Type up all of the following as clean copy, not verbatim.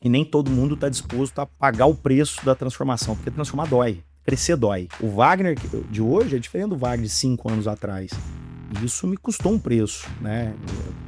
E nem todo mundo está disposto a pagar o preço da transformação, porque transformar dói, crescer dói. O Wagner de hoje é diferente do Wagner de 5 anos atrás. E isso me custou um preço, né?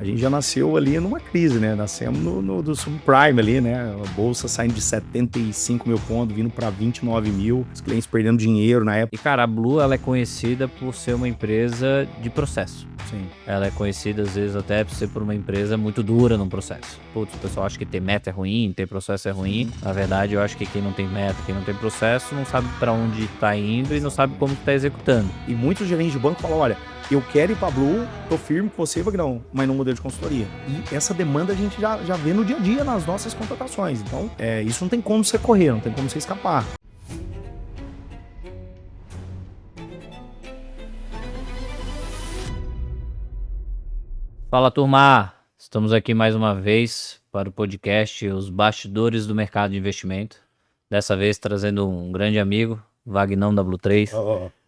A gente já nasceu ali numa crise, né? Nascemos do subprime ali, né? A bolsa saindo de 75 mil pontos, vindo para 29 mil, os clientes perdendo dinheiro na época. E, cara, a Blue, ela é conhecida por ser uma empresa de processo. Sim. Ela é conhecida, às vezes, até por ser por uma empresa muito dura no processo. Putz, o pessoal acha que ter meta é ruim, ter processo é ruim. Na verdade, eu acho que quem não tem meta, quem não tem processo, não sabe para onde tá indo e não sabe como tá executando. E muitos gerentes de banco falam, olha, eu quero ir para a Blue, tô firme com você, Vagnão, mas no modelo de consultoria. E essa demanda a gente já vê no dia a dia nas nossas contratações. Então, isso não tem como você correr, não tem como você escapar. Fala, turma! Estamos aqui mais uma vez para o podcast Os Bastidores do Mercado de Investimento. Dessa vez trazendo um grande amigo, Vagnão da Blue 3.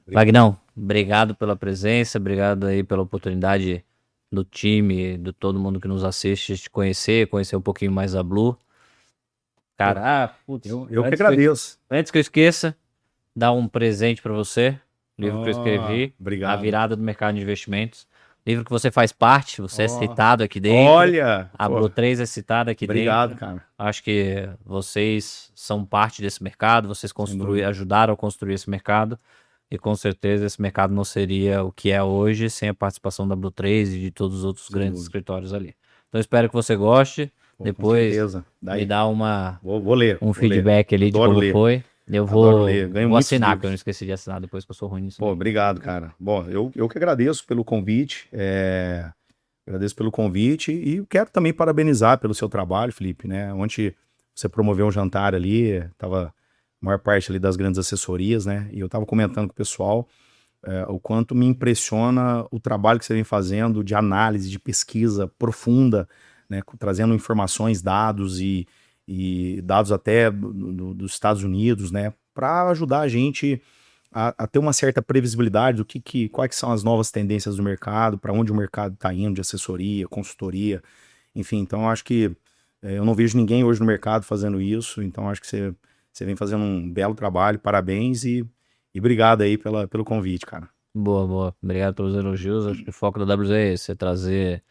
Vagnão, obrigado pela presença, obrigado aí pela oportunidade do time, de todo mundo que nos assiste, de conhecer um pouquinho mais da Blue. Cara, eu que agradeço. Antes que eu esqueça, dar um presente para você, livro que eu escrevi, obrigado. A Virada do Mercado de Investimentos. Livro que você faz parte, você é citado aqui dentro. Olha! A Blue 3 é citada aqui obrigado, dentro. cara. Acho que vocês são parte desse mercado, vocês ajudaram a construir esse mercado. E com certeza esse mercado não seria o que é hoje sem a participação da Blue 3 e de todos os outros grandes escritórios ali. Então espero que você goste. Depois me dá vou ler, um feedback ali de como foi. Eu vou assinar, porque eu não esqueci de assinar depois que eu sou ruim nisso. Pô, obrigado, cara. Bom, eu que agradeço pelo convite. Agradeço pelo convite e quero também parabenizar pelo seu trabalho, Felipe, né? Ontem você promoveu um jantar ali, tava a maior parte ali das grandes assessorias, né? E eu tava comentando com o pessoal o quanto me impressiona o trabalho que você vem fazendo de análise, de pesquisa profunda, né? Trazendo informações, dados e dados até dos Estados Unidos, né? Para ajudar a gente a ter uma certa previsibilidade do quais são as novas tendências do mercado, para onde o mercado está indo de assessoria, consultoria, enfim. Então, eu acho que eu não vejo ninguém hoje no mercado fazendo isso, então acho que você vem fazendo um belo trabalho, parabéns e obrigado aí pelo convite, cara. Boa. Obrigado pelos elogios. Acho que o foco da WZ é esse, é trazer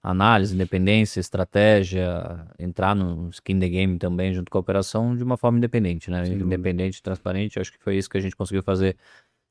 análise, independência, estratégia, entrar no skin the game também junto com a operação de uma forma independente, né? Independente, transparente. Acho que foi isso que a gente conseguiu fazer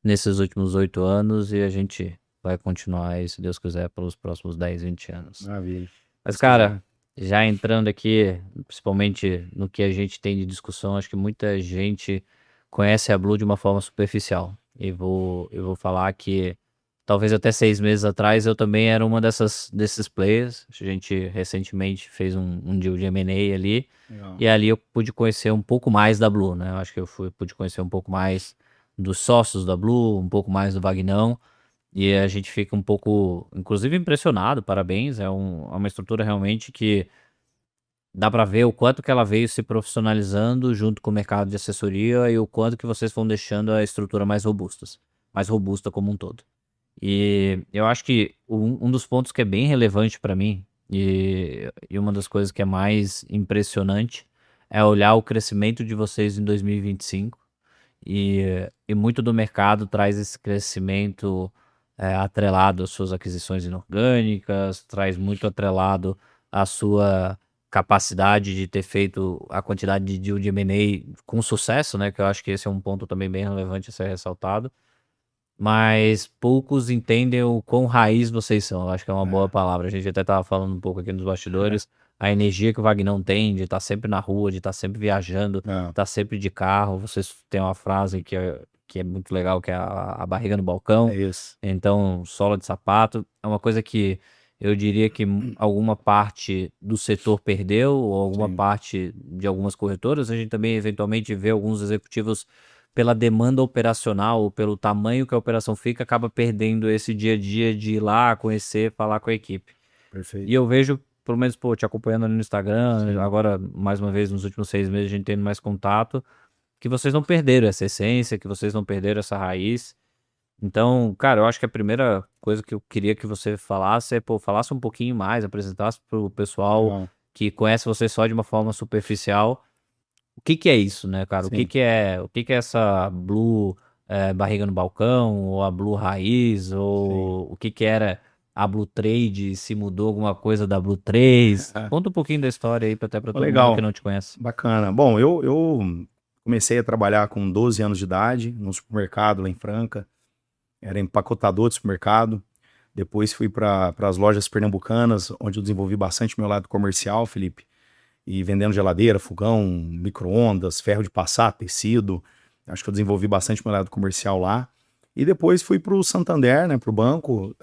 nesses últimos 8 anos e a gente vai continuar aí, se Deus quiser, pelos próximos 10, 20 anos. Maravilha. Mas, cara, já entrando aqui, principalmente no que a gente tem de discussão, acho que muita gente conhece a Blue de uma forma superficial. Eu vou falar que talvez até 6 meses atrás eu também era uma desses players. A gente recentemente fez um deal de M&A ali. Legal. E ali eu pude conhecer um pouco mais da Blue, né? Eu acho que pude conhecer um pouco mais dos sócios da Blue, um pouco mais do Vagnão. E a gente fica um pouco, inclusive, impressionado. Parabéns, é uma estrutura realmente que dá para ver o quanto que ela veio se profissionalizando junto com o mercado de assessoria e o quanto que vocês vão deixando a estrutura mais robusta como um todo. E eu acho que um dos pontos que é bem relevante para mim e uma das coisas que é mais impressionante é olhar o crescimento de vocês em 2025 e muito do mercado traz esse crescimento atrelado às suas aquisições inorgânicas, traz muito atrelado à sua capacidade de ter feito a quantidade de deal de M&A com sucesso, né? Que eu acho que esse é um ponto também bem relevante a ser ressaltado. Mas poucos entendem o quão raiz vocês são. Eu acho que é uma boa palavra. A gente até estava falando um pouco aqui nos bastidores. A energia que o Vagnão tem de estar sempre na rua, de estar sempre viajando, estar sempre de carro. Vocês têm uma frase que é muito legal, que é a barriga no balcão. É isso. Então, sola de sapato. É uma coisa que eu diria que alguma parte do setor perdeu, ou alguma parte de algumas corretoras. A gente também, eventualmente, vê alguns executivos pela demanda operacional, ou pelo tamanho que a operação fica, acaba perdendo esse dia a dia de ir lá, conhecer, falar com a equipe. Perfeito. E eu vejo, pelo menos, te acompanhando ali no Instagram, agora, mais uma vez, nos últimos 6 meses, a gente tendo mais contato, que vocês não perderam essa essência, que vocês não perderam essa raiz. Então, cara, eu acho que a primeira coisa que eu queria que você falasse falasse um pouquinho mais, apresentasse pro pessoal que conhece você só de uma forma superficial, o que que é isso, né, cara? Sim. O que que é essa Blue barriga no balcão, ou a Blue raiz, ou o que que era a Blue Trade, se mudou alguma coisa da Blue 3? Conta um pouquinho da história aí, até pra todo mundo que Legal, não te conhece. bacana. Bom, eu comecei a trabalhar com 12 anos de idade, num supermercado lá em Franca. Era empacotador de supermercado. Depois fui para as lojas pernambucanas, onde eu desenvolvi bastante meu lado comercial, Felipe. E vendendo geladeira, fogão, micro-ondas, ferro de passar, tecido. Acho que eu desenvolvi bastante meu lado comercial lá. E depois fui para o Santander, né, para o banco,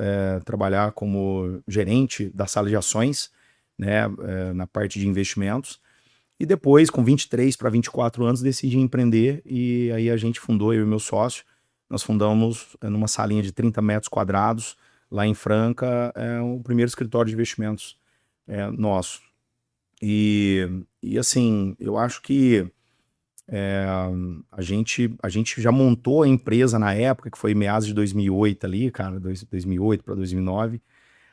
trabalhar como gerente da sala de ações, né, na parte de investimentos. E depois, com 23 para 24 anos, decidi empreender e aí a gente fundou, eu e meu sócio, nós fundamos numa salinha de 30 metros quadrados, lá em Franca, o primeiro escritório de investimentos nosso. E assim, eu acho que a gente já montou a empresa na época, que foi meados de 2008 ali, cara, 2008 para 2009.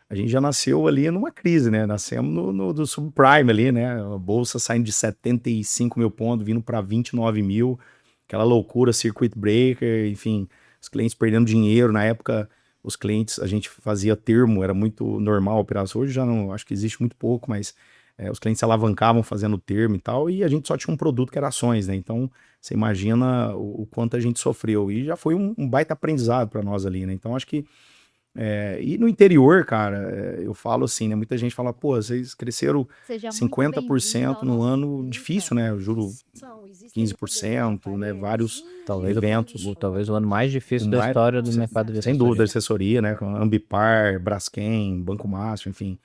A gente já nasceu ali numa crise, né? Nascemos do subprime ali, né? A bolsa saindo de 75 mil pontos, vindo para 29 mil, aquela loucura, circuit breaker, enfim, os clientes perdendo dinheiro. Na época, os clientes, a gente fazia termo, era muito normal a operação. Hoje já não, acho que existe muito pouco, mas os clientes se alavancavam fazendo termo e tal, e a gente só tinha um produto que era ações, né? Então, você imagina o quanto a gente sofreu. E já foi um baita aprendizado para nós ali, né? Então, acho que e no interior, cara, eu falo assim, né? Muita gente fala, pô, vocês cresceram Seja muito bem-vindo 50% ao no nosso ano, Clínica difícil, né? Eu juro Nutrição. Existem muitos 15%, né? Vários Talvez, eventos. talvez o ano mais difícil O da mais- história do mercado de Sem dúvida, assessoria. assessoria, né? Com Ambipar, Braskem, Banco Mastro, enfim.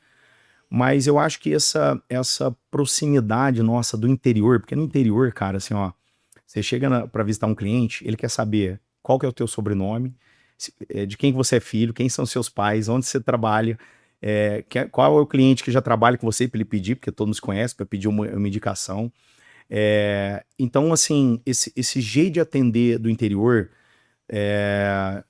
Mas eu acho que essa proximidade nossa do interior, porque no interior, cara, assim, ó, você chega para visitar um cliente, ele quer saber qual que é o teu sobrenome, de quem que você é filho, quem são seus pais, onde você trabalha, qual é o cliente que já trabalha com você para ele pedir, porque todos nos conhecem, para pedir uma indicação. Então, assim, esse jeito de atender do interior,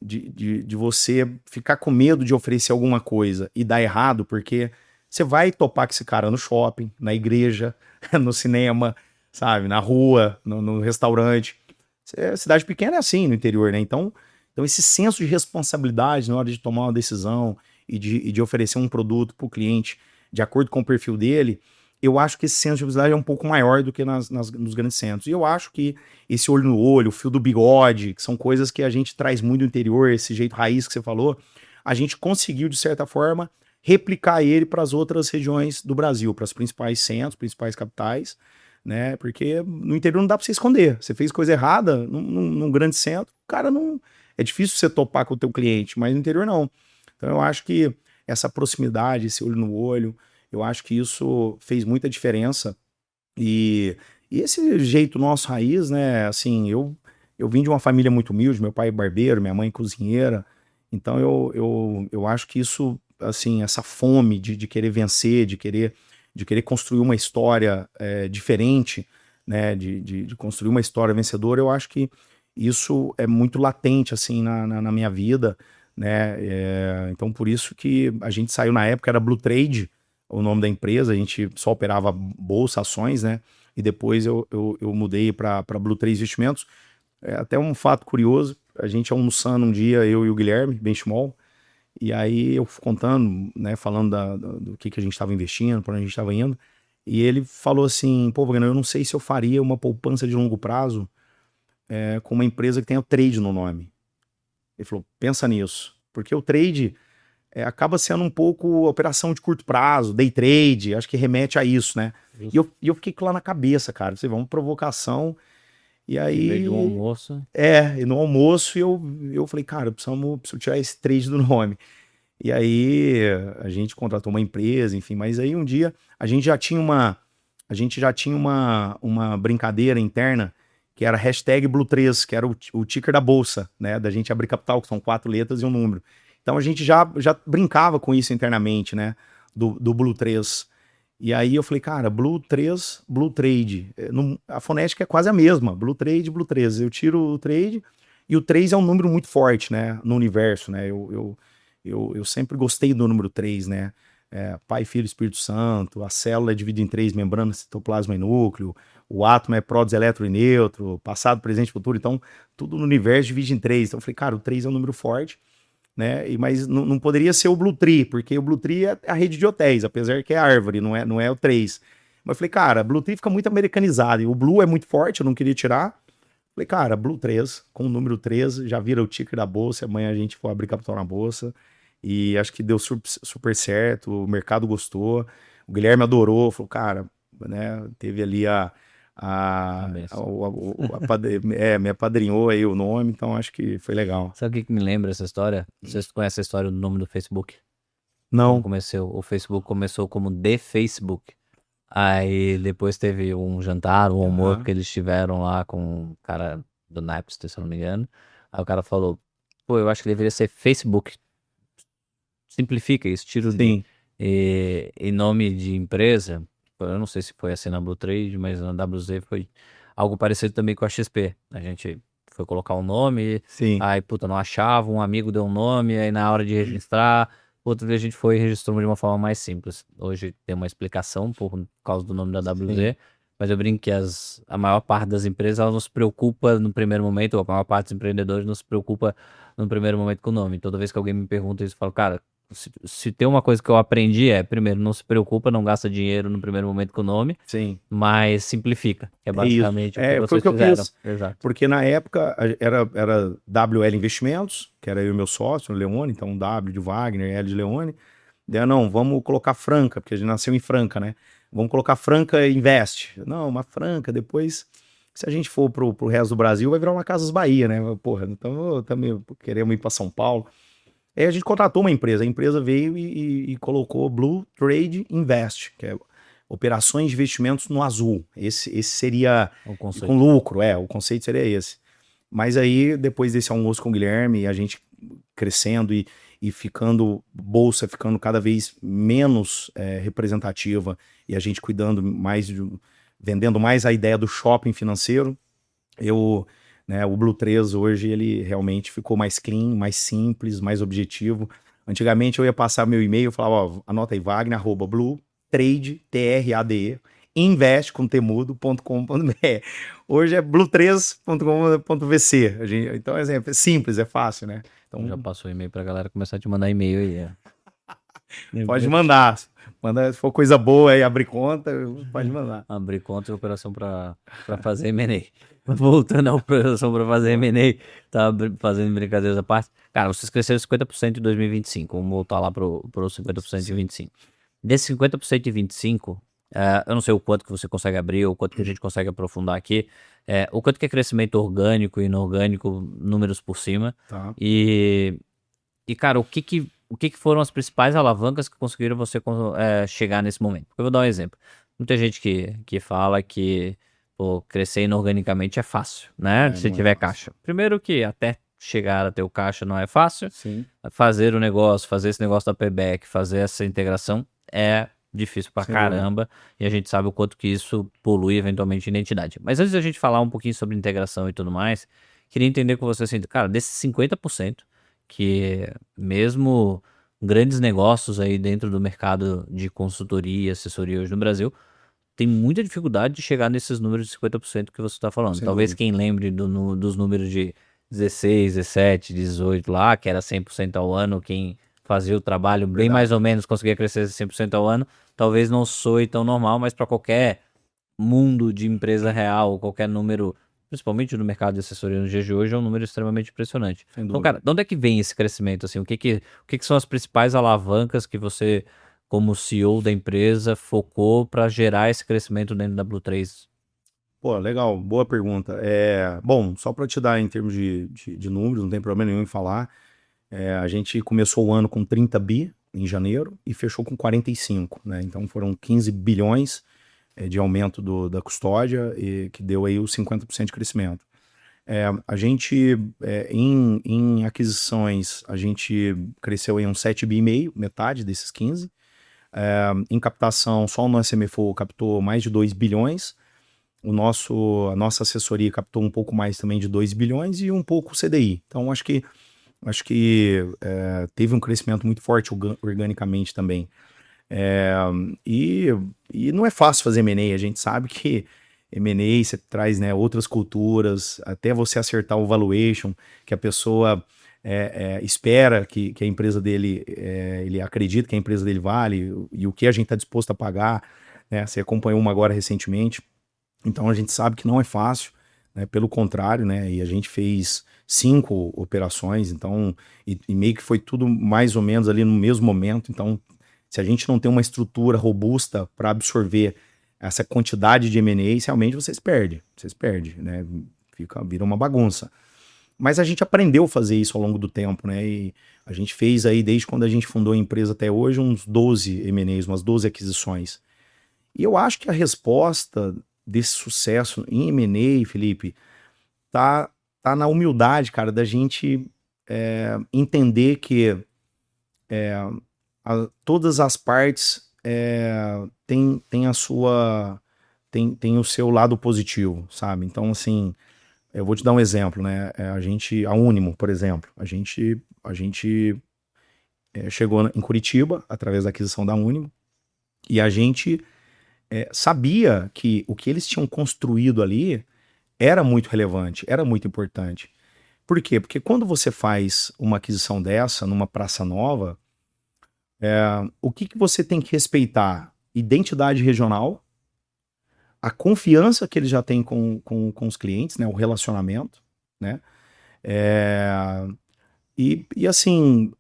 de você ficar com medo de oferecer alguma coisa e dar errado, porque você vai topar com esse cara no shopping, na igreja, no cinema, sabe, na rua, no restaurante. Cidade pequena é assim no interior, né? Então esse senso de responsabilidade na hora de tomar uma decisão e de oferecer um produto para o cliente de acordo com o perfil dele, eu acho que esse senso de responsabilidade é um pouco maior do que nos grandes centros. E eu acho que esse olho no olho, o fio do bigode, que são coisas que a gente traz muito do interior, esse jeito raiz que você falou, a gente conseguiu, de certa forma, replicar ele para as outras regiões do Brasil, para os principais centros, principais capitais, né? Porque no interior não dá para você esconder. Você fez coisa errada num grande centro, o cara não. É difícil você topar com o teu cliente, mas no interior não. Então eu acho que essa proximidade, esse olho no olho, eu acho que isso fez muita diferença. E esse jeito nosso raiz, né? Assim, eu vim de uma família muito humilde, meu pai é barbeiro, minha mãe cozinheira. Então eu acho que isso, assim, essa fome de querer vencer, de querer construir uma história diferente, né? De construir uma história vencedora, eu acho que isso é muito latente, assim, na minha vida, né? Então, por isso que a gente saiu na época, era Blue Trade, o nome da empresa, a gente só operava bolsa, ações, né? E depois eu mudei para Blue Trade Investimentos. Até um fato curioso, a gente almoçando um dia, eu e o Guilherme Benchimol, e aí eu contando, né, falando do que a gente estava investindo, para onde a gente estava indo, e ele falou assim, pô, Wagner, eu não sei se eu faria uma poupança de longo prazo com uma empresa que tenha o trade no nome. Ele falou, pensa nisso, porque o trade acaba sendo um pouco operação de curto prazo, day trade, acho que remete a isso, né? E eu fiquei com lá na cabeça, cara, você vê, uma provocação, e Em vez aí... de um almoço. E no almoço eu falei, cara, preciso tirar esse trade do nome. E aí a gente contratou uma empresa, enfim, mas aí um dia a gente já tinha uma brincadeira interna que era hashtag Blue3, que era o ticker da bolsa, né? Da gente abrir capital, que são 4 letras e um número. Então a gente já brincava com isso internamente, né? Do Blue3. E aí eu falei, cara, Blue3, Blue Trade. A fonética é quase a mesma, Blue Trade, Blue 3. Eu tiro o trade e o 3 é um número muito forte, né? No universo, né? Eu sempre gostei do número 3, né? Pai, Filho, Espírito Santo, a célula é dividida em 3 membranas, citoplasma e núcleo, o átomo é próton, elétron e neutro, passado, presente e futuro, então tudo no universo divide em 3. Então eu falei, cara, o 3 é um número forte, né? Mas não poderia ser o Blue Tree, porque o Blue Tree é a rede de hotéis, apesar que é árvore, não é o 3. Mas eu falei, cara, Blue Tree fica muito americanizado, e o Blue é muito forte, eu não queria tirar. Falei, cara, Blue 3, com o número 3, já vira o ticker da bolsa, amanhã a gente for abrir capital na bolsa, e acho que deu super certo, o mercado gostou, o Guilherme adorou, falou, cara, né, teve ali me apadrinhou aí o nome, então acho que foi legal. Sabe o que me lembra essa história? Vocês conhecem a história do nome do Facebook? Não. O Facebook começou como The Facebook. Aí depois teve um jantar, um almoço que eles tiveram lá com o cara do Napster, se eu não me engano. Aí o cara falou, pô, eu acho que deveria ser Facebook. Simplifica isso, tira o D. Em nome de empresa, eu não sei se foi assim na Blue Trade, mas na WZ foi algo parecido também com a XP. A gente foi colocar um nome, aí puta, não achava, um amigo deu um nome, aí na hora de registrar, outra vez a gente foi e registrou de uma forma mais simples. Hoje tem uma explicação um pouco por causa do nome da WZ, mas eu brinco que a maior parte das empresas elas não se preocupa no primeiro momento, ou a maior parte dos empreendedores não se preocupa no primeiro momento com o nome. Toda vez que alguém me pergunta isso, eu falo, cara, se tem uma coisa que eu aprendi primeiro, não se preocupa, não gasta dinheiro no primeiro momento com o nome, mas simplifica, que é basicamente o que vocês fizeram. Exato. Porque na época era WL Investimentos, que era eu e meu sócio, o Leone, então W de Wagner, L de Leone. Daí, não, vamos colocar Franca, porque a gente nasceu em Franca, né? Vamos colocar Franca Invest. Não, uma Franca, depois, se a gente for pro resto do Brasil, vai virar uma Casas Bahia, né? Porra, então também queremos ir para São Paulo. Aí a gente contratou uma empresa, a empresa veio e colocou Blue Trade Invest, que é operações de investimentos no azul. Esse seria com lucro, o conceito seria esse. Mas aí, depois desse almoço com o Guilherme, a gente crescendo e ficando, bolsa ficando cada vez menos representativa, e a gente cuidando mais, vendendo mais a ideia do shopping financeiro, o Blue 3 hoje, ele realmente ficou mais clean, mais simples, mais objetivo. Antigamente eu ia passar meu e-mail, eu falava, anota aí, Wagner, @bluetrade, TRADE, invest, com temudo.com.br. Hoje é blue3.com.vc. Então, exemplo, é simples, é fácil, né? Então, já passou o e-mail pra galera começar a te mandar e-mail aí. Pode mandar. Se for coisa boa aí, abrir conta, pode mandar. Abrir conta e operação pra fazer M&A. Voltando à operação para fazer M&A, tá fazendo brincadeiras à parte. Cara, vocês cresceram 50% em 2025. Vamos voltar lá pro 50% em 25. Desse 50% em 25, eu não sei o quanto que você consegue abrir, ou o quanto que a gente consegue aprofundar aqui, o quanto que é crescimento orgânico e inorgânico, números por cima. Tá. E cara, o que foram as principais alavancas que conseguiram você chegar nesse momento? Eu vou dar um exemplo. Muita gente que fala que crescer inorganicamente é fácil, né? Se tiver caixa. Primeiro que até chegar a ter o caixa não é fácil. Sim. Fazer o negócio, fazer esse negócio da payback, fazer essa integração é difícil pra caramba. E a gente sabe o quanto que isso polui eventualmente a identidade. Mas antes da gente falar um pouquinho sobre integração e tudo mais, queria entender com você assim, cara, desses 50%, que mesmo grandes negócios aí dentro do mercado de consultoria e assessoria hoje no Brasil, tem muita dificuldade de chegar nesses números de 50% que você está falando. Sem Talvez dúvida. quem lembre dos números de 16, 17, 18 lá, que era 100% ao ano, quem fazia o trabalho bem mais ou menos conseguia crescer 100% ao ano, talvez não soe tão normal, mas para qualquer mundo de empresa real, qualquer número, principalmente no mercado de assessoria nos dias de hoje, é um número extremamente impressionante. Então, cara, de onde é que vem esse crescimento? Assim, o que são as principais alavancas que você, como CEO da empresa, focou para gerar esse crescimento dentro da Blue 3? Pô, legal, boa pergunta. Bom, só para te dar em termos de números, não tem problema nenhum em falar, a gente começou o ano com 30 bi em janeiro e fechou com 45, né? Então foram 15 bilhões de aumento da custódia, que deu aí os 50% de crescimento. A gente, em aquisições, a gente cresceu em uns 7,5 bi, metade desses 15. Em captação, só o nosso MFO captou mais de 2 bilhões. A nossa assessoria captou um pouco mais também de 2 bilhões e um pouco o CDI. Então, acho que teve um crescimento muito forte organicamente também. É, e, e não é fácil fazer M&A, a gente sabe que M&A você traz, né, outras culturas, até você acertar o valuation, que a pessoa espera que a empresa dele, ele acredita que a empresa dele vale, e o que a gente está disposto a pagar, né? Você acompanhou uma agora recentemente, então a gente sabe que não é fácil, né? Pelo contrário, né? E a gente fez 5 operações, então, e meio que foi tudo mais ou menos ali no mesmo momento, então se a gente não tem uma estrutura robusta para absorver essa quantidade de M&As, realmente vocês perdem, né? Vira uma bagunça. Mas a gente aprendeu a fazer isso ao longo do tempo, né? E a gente fez aí, desde quando a gente fundou a empresa até hoje, uns 12 M&As, umas 12 aquisições. E eu acho que a resposta desse sucesso em M&A, Felipe, tá na humildade, cara, da gente entender que todas as partes têm a sua tem o seu lado positivo, sabe? Então, assim, eu vou te dar um exemplo, né? A Unimo, por exemplo, a gente chegou em Curitiba através da aquisição da Unimo e a gente sabia que o que eles tinham construído ali era muito relevante, era muito importante. Por quê? Porque quando você faz uma aquisição dessa numa praça nova, o que você tem que respeitar? Identidade regional, a confiança que eles já têm com os clientes, né? O relacionamento, né? E assim,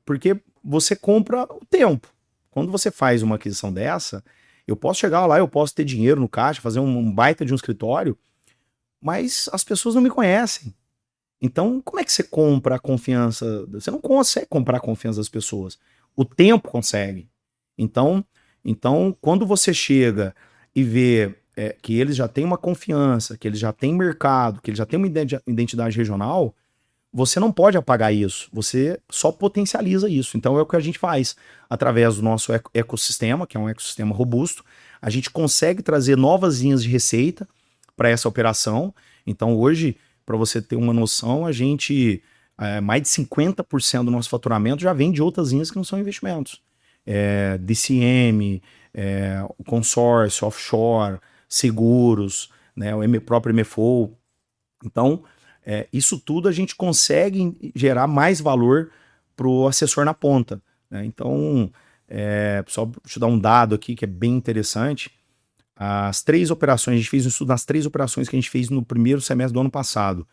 porque você compra o tempo. Quando você faz uma aquisição dessa, eu posso chegar lá, eu posso ter dinheiro no caixa, fazer um baita de um escritório, mas as pessoas não me conhecem. Então, como é que você compra a confiança? Você não consegue comprar a confiança das pessoas. O tempo consegue. Então quando você chega e vê que eles já têm uma confiança, que eles já têm mercado, que eles já têm uma identidade regional, você não pode apagar isso. Você só potencializa isso. Então é o que a gente faz através do nosso ecossistema, que é um ecossistema robusto. A gente consegue trazer novas linhas de receita para essa operação. Então hoje, para você ter uma noção, a gente mais de 50% do nosso faturamento já vem de outras linhas que não são investimentos. DCM, consórcio, offshore, seguros, né, o próprio MFO. Então, isso tudo a gente consegue gerar mais valor para o assessor na ponta, né? Então, só te dar um dado aqui que é bem interessante. As 3 operações, a gente fez um estudo nas 3 operações que a gente fez no primeiro semestre do ano passado,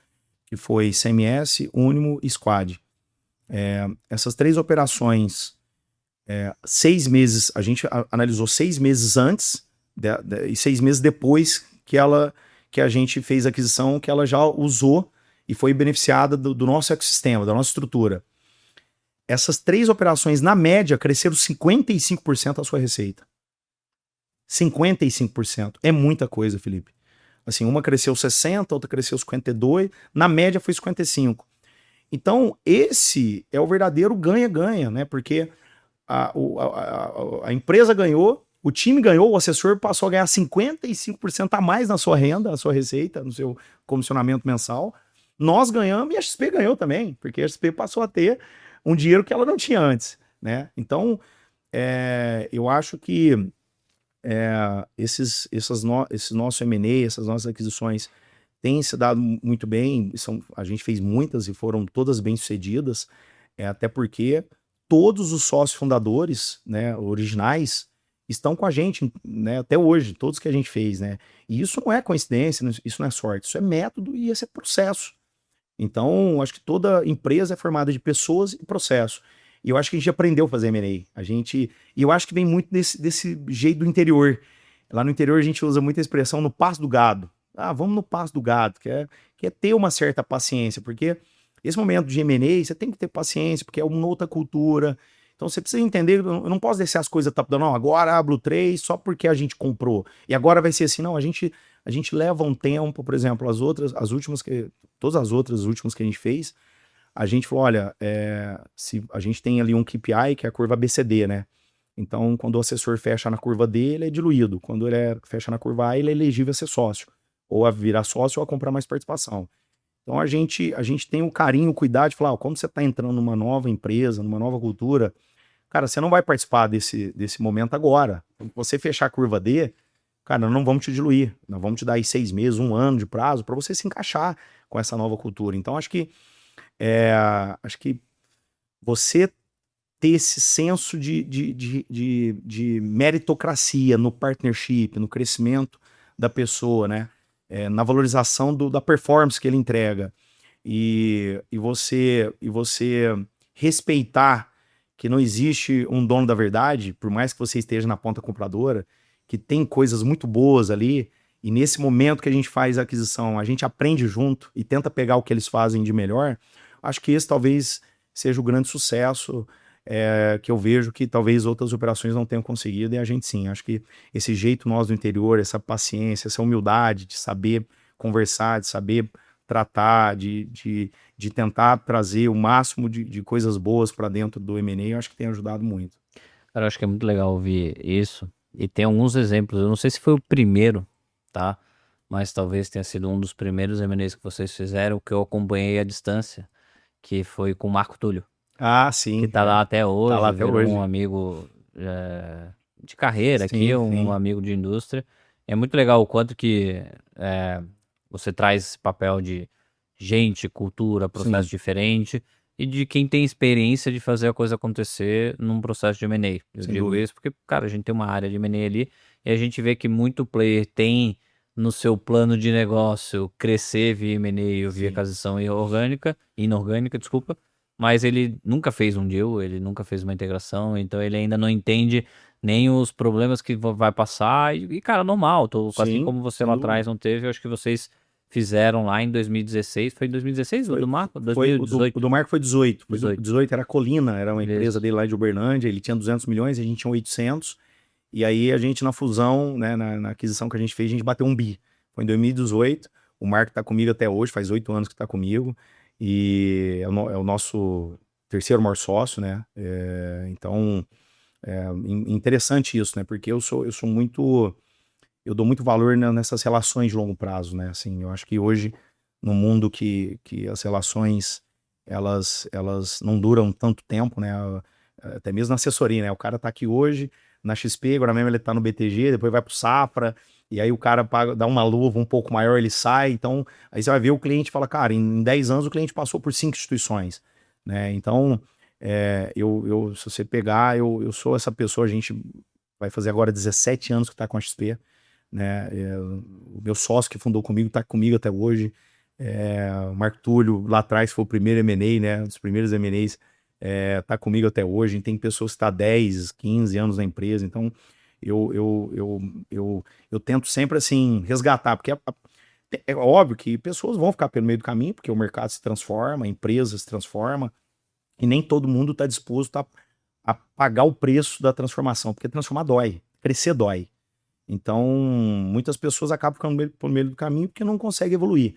que foi CMS, Unimo e Squad. Essas 3 operações, 6 meses, a gente analisou 6 meses antes e 6 meses depois que a gente fez a aquisição, que ela já usou e foi beneficiada do nosso ecossistema, da nossa estrutura. Essas 3 operações, na média, cresceram 55% a sua receita. 55%. É muita coisa, Felipe. Assim, uma cresceu 60%, outra cresceu 52%, na média foi 55%. Então, esse é o verdadeiro ganha-ganha, né? Porque a empresa ganhou, o time ganhou, o assessor passou a ganhar 55% a mais na sua renda, na sua receita, no seu comissionamento mensal. Nós ganhamos e a XP ganhou também, porque a XP passou a ter um dinheiro que ela não tinha antes, né? Então, eu acho que esse nosso M&A, essas nossas aquisições têm se dado muito bem, a gente fez muitas e foram todas bem sucedidas, até porque todos os sócios fundadores, né, originais, estão com a gente, né, até hoje, todos que a gente fez, né? E isso não é coincidência, isso não é sorte, isso é método e esse é processo. Então, acho que toda empresa é formada de pessoas e processo. E eu acho que a gente aprendeu a fazer M&A. E eu acho que vem muito desse jeito do interior. Lá no interior a gente usa muita expressão no passo do gado. Ah, vamos no passo do gado, que é ter uma certa paciência, porque esse momento de M&A você tem que ter paciência, porque é uma outra cultura. Então você precisa entender, eu não posso descer as coisas top-down, não, agora abro 3 só porque a gente comprou. E agora vai ser assim, não, a gente leva um tempo, por exemplo, todas as outras últimas que a gente fez, a gente falou, olha, se a gente tem ali um KPI, que é a curva ABCD, né? Então, quando o assessor fecha na curva D, ele é diluído. Quando ele fecha na curva A, ele é elegível a ser sócio, ou a virar sócio ou a comprar mais participação. Então, a gente tem o carinho, o cuidado de falar, quando você está entrando numa nova empresa, numa nova cultura, cara, você não vai participar desse momento agora. Então, você fechar a curva D, cara, nós não vamos te diluir. Nós vamos te dar aí 6 meses, 1 ano de prazo para você se encaixar com essa nova cultura. Então, acho que você ter esse senso de meritocracia no partnership, no crescimento da pessoa, né? Na valorização da performance que ele entrega. E você respeitar que não existe um dono da verdade, por mais que você esteja na ponta compradora, que tem coisas muito boas ali, e nesse momento que a gente faz a aquisição, a gente aprende junto e tenta pegar o que eles fazem de melhor. Acho que esse talvez seja o grande sucesso que eu vejo que talvez outras operações não tenham conseguido, e a gente sim. Acho que esse jeito nós do interior, essa paciência, essa humildade de saber conversar, de saber tratar, de tentar trazer o máximo de coisas boas para dentro do M&A, eu acho que tem ajudado muito. Cara, eu acho que é muito legal ouvir isso. E tem alguns exemplos. Eu não sei se foi o primeiro, tá? Mas talvez tenha sido um dos primeiros M&As que vocês fizeram, que eu acompanhei à distância, que foi com o Marco Túlio, Ah, sim. que tá lá até hoje, lá até virou hoje. um amigo de carreira aqui, Sim, um sim. amigo de indústria. É muito legal o quanto que você traz esse papel de gente, cultura, processo Sim. diferente e de quem tem experiência de fazer a coisa acontecer num processo de M&A. Eu Sem digo dúvida. isso porque, cara, a gente tem uma área de M&A ali e a gente vê que muito player tem no seu plano de negócio crescer via M&A ou via Sim. aquisição inorgânica, desculpa, mas ele nunca fez um deal, ele nunca fez uma integração, então ele ainda não entende nem os problemas que vai passar e cara, normal, assim Sim, como você sem lá dúvida. atrás não teve, eu acho que vocês fizeram lá em 2016, foi em 2016 o do Marco? Foi, 2018? o do Marco foi 18. 18. 18 era a Colina, era uma Isso. empresa dele lá de Uberlândia, ele tinha 200 milhões, a gente tinha 800, e aí a gente na fusão, né, na aquisição que a gente fez, a gente bateu 1 bi. Foi em 2018, o Marco tá comigo até hoje, faz 8 anos que tá comigo, e é o nosso terceiro maior sócio, né, então interessante isso, né, porque eu sou muito... Eu dou muito valor nessas relações de longo prazo, né? Assim, eu acho que hoje, no mundo que as relações elas não duram tanto tempo, né? Até mesmo na assessoria, né? O cara tá aqui hoje na XP, agora mesmo ele tá no BTG, depois vai pro Safra, e aí o cara dá uma luva um pouco maior, ele sai. Então, aí você vai ver o cliente e fala, cara, em 10 anos o cliente passou por 5 instituições, né? Então, se você pegar, eu sou essa pessoa, a gente vai fazer agora 17 anos que tá com a XP, né? O meu sócio que fundou comigo está comigo até hoje. O Marco Túlio lá atrás foi o primeiro M&A, né? Um dos primeiros M&As, tá comigo até hoje. Tem pessoas que estão há 10, 15 anos na empresa. Então eu tento sempre assim resgatar, porque é óbvio que pessoas vão ficar pelo meio do caminho, porque o mercado se transforma, a empresa se transforma, e nem todo mundo está disposto a pagar o preço da transformação, porque transformar dói, crescer dói. Então, muitas pessoas acabam ficando por meio do caminho porque não conseguem evoluir.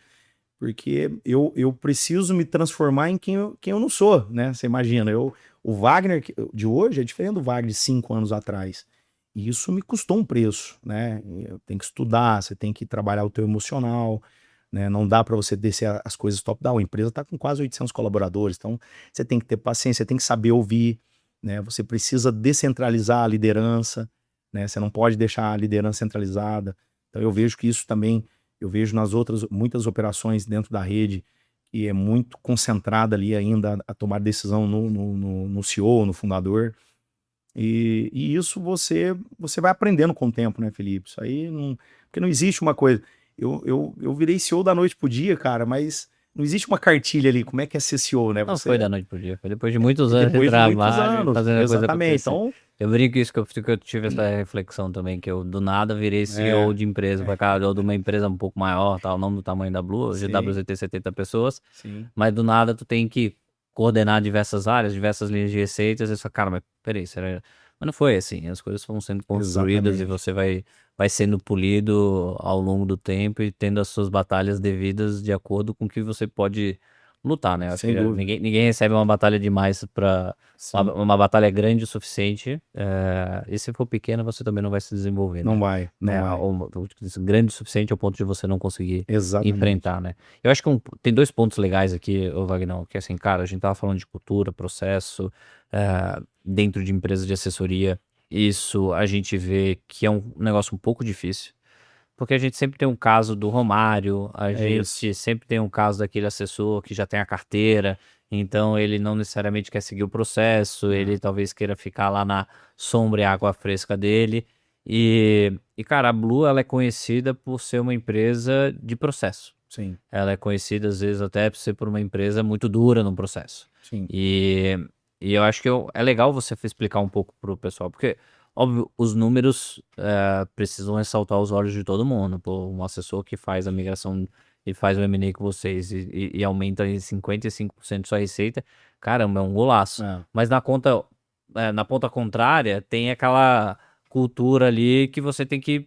Porque eu preciso me transformar em quem eu não sou, né? Você imagina, o Wagner de hoje é diferente do Wagner de 5 anos atrás. E isso me custou um preço, né? Eu tenho que estudar, você tem que trabalhar o teu emocional, né? Não dá para você descer as coisas top-down. A empresa está com quase 800 colaboradores, então você tem que ter paciência, você tem que saber ouvir, né? Você precisa descentralizar a liderança, né? Você não pode deixar a liderança centralizada. Então eu vejo que isso também, eu vejo nas outras, muitas operações dentro da rede, que é muito concentrada ali ainda a tomar decisão no CEO, no fundador. E isso você vai aprendendo com o tempo, né, Felipe? Isso aí não... Porque não existe uma coisa... Eu virei CEO da noite pro dia, cara, mas não existe uma cartilha ali, como é que é ser CEO, né? Não foi da noite pro dia, foi depois de muitos anos de Depois de muitos trabalho, anos, fazendo a coisa exatamente. acontecer. Então, Eu brinco isso, que eu tive essa reflexão também, que eu do nada virei CEO de empresa, pra cá, ou de uma empresa um pouco maior, tal, não do tamanho da Blue, hoje Sim. a WZ tem 70 pessoas, sim, mas do nada tu tem que coordenar diversas áreas, diversas linhas de receitas, e você fala, cara, mas peraí, será... Mas não foi assim, as coisas foram sendo construídas e Exatamente. você vai sendo polido ao longo do tempo e tendo as suas batalhas devidas de acordo com o que você pode lutar, né? Acho Sem que dúvida. ninguém recebe uma batalha demais pra... Sim. Uma batalha grande o suficiente. E se for pequena, você também não vai se desenvolver, Não né? vai, não Né? vai. Ou grande o suficiente ao ponto de você não conseguir Exatamente. enfrentar, né? Eu acho que tem dois pontos legais aqui, ô Vagnão, que assim, cara, a gente tava falando de cultura, processo, dentro de empresas de assessoria. Isso a gente vê que é um negócio um pouco difícil. Porque a gente sempre tem um caso do Romário, a É isso. gente sempre tem um caso daquele assessor que já tem a carteira, então ele não necessariamente quer seguir o processo, ele talvez queira ficar lá na sombra e água fresca dele. Cara, a Blue, ela é conhecida por ser uma empresa de processo. Sim, Ela é conhecida, às vezes, até por ser por uma empresa muito dura no processo. sim. E eu acho que é legal você explicar um pouco pro pessoal, porque, óbvio, os números precisam ressaltar os olhos de todo mundo. Pô, um assessor que faz a migração e faz o M&A com vocês e aumenta em 55% sua receita, caramba, é um golaço. É. Mas na ponta contrária, tem aquela cultura ali que você tem que,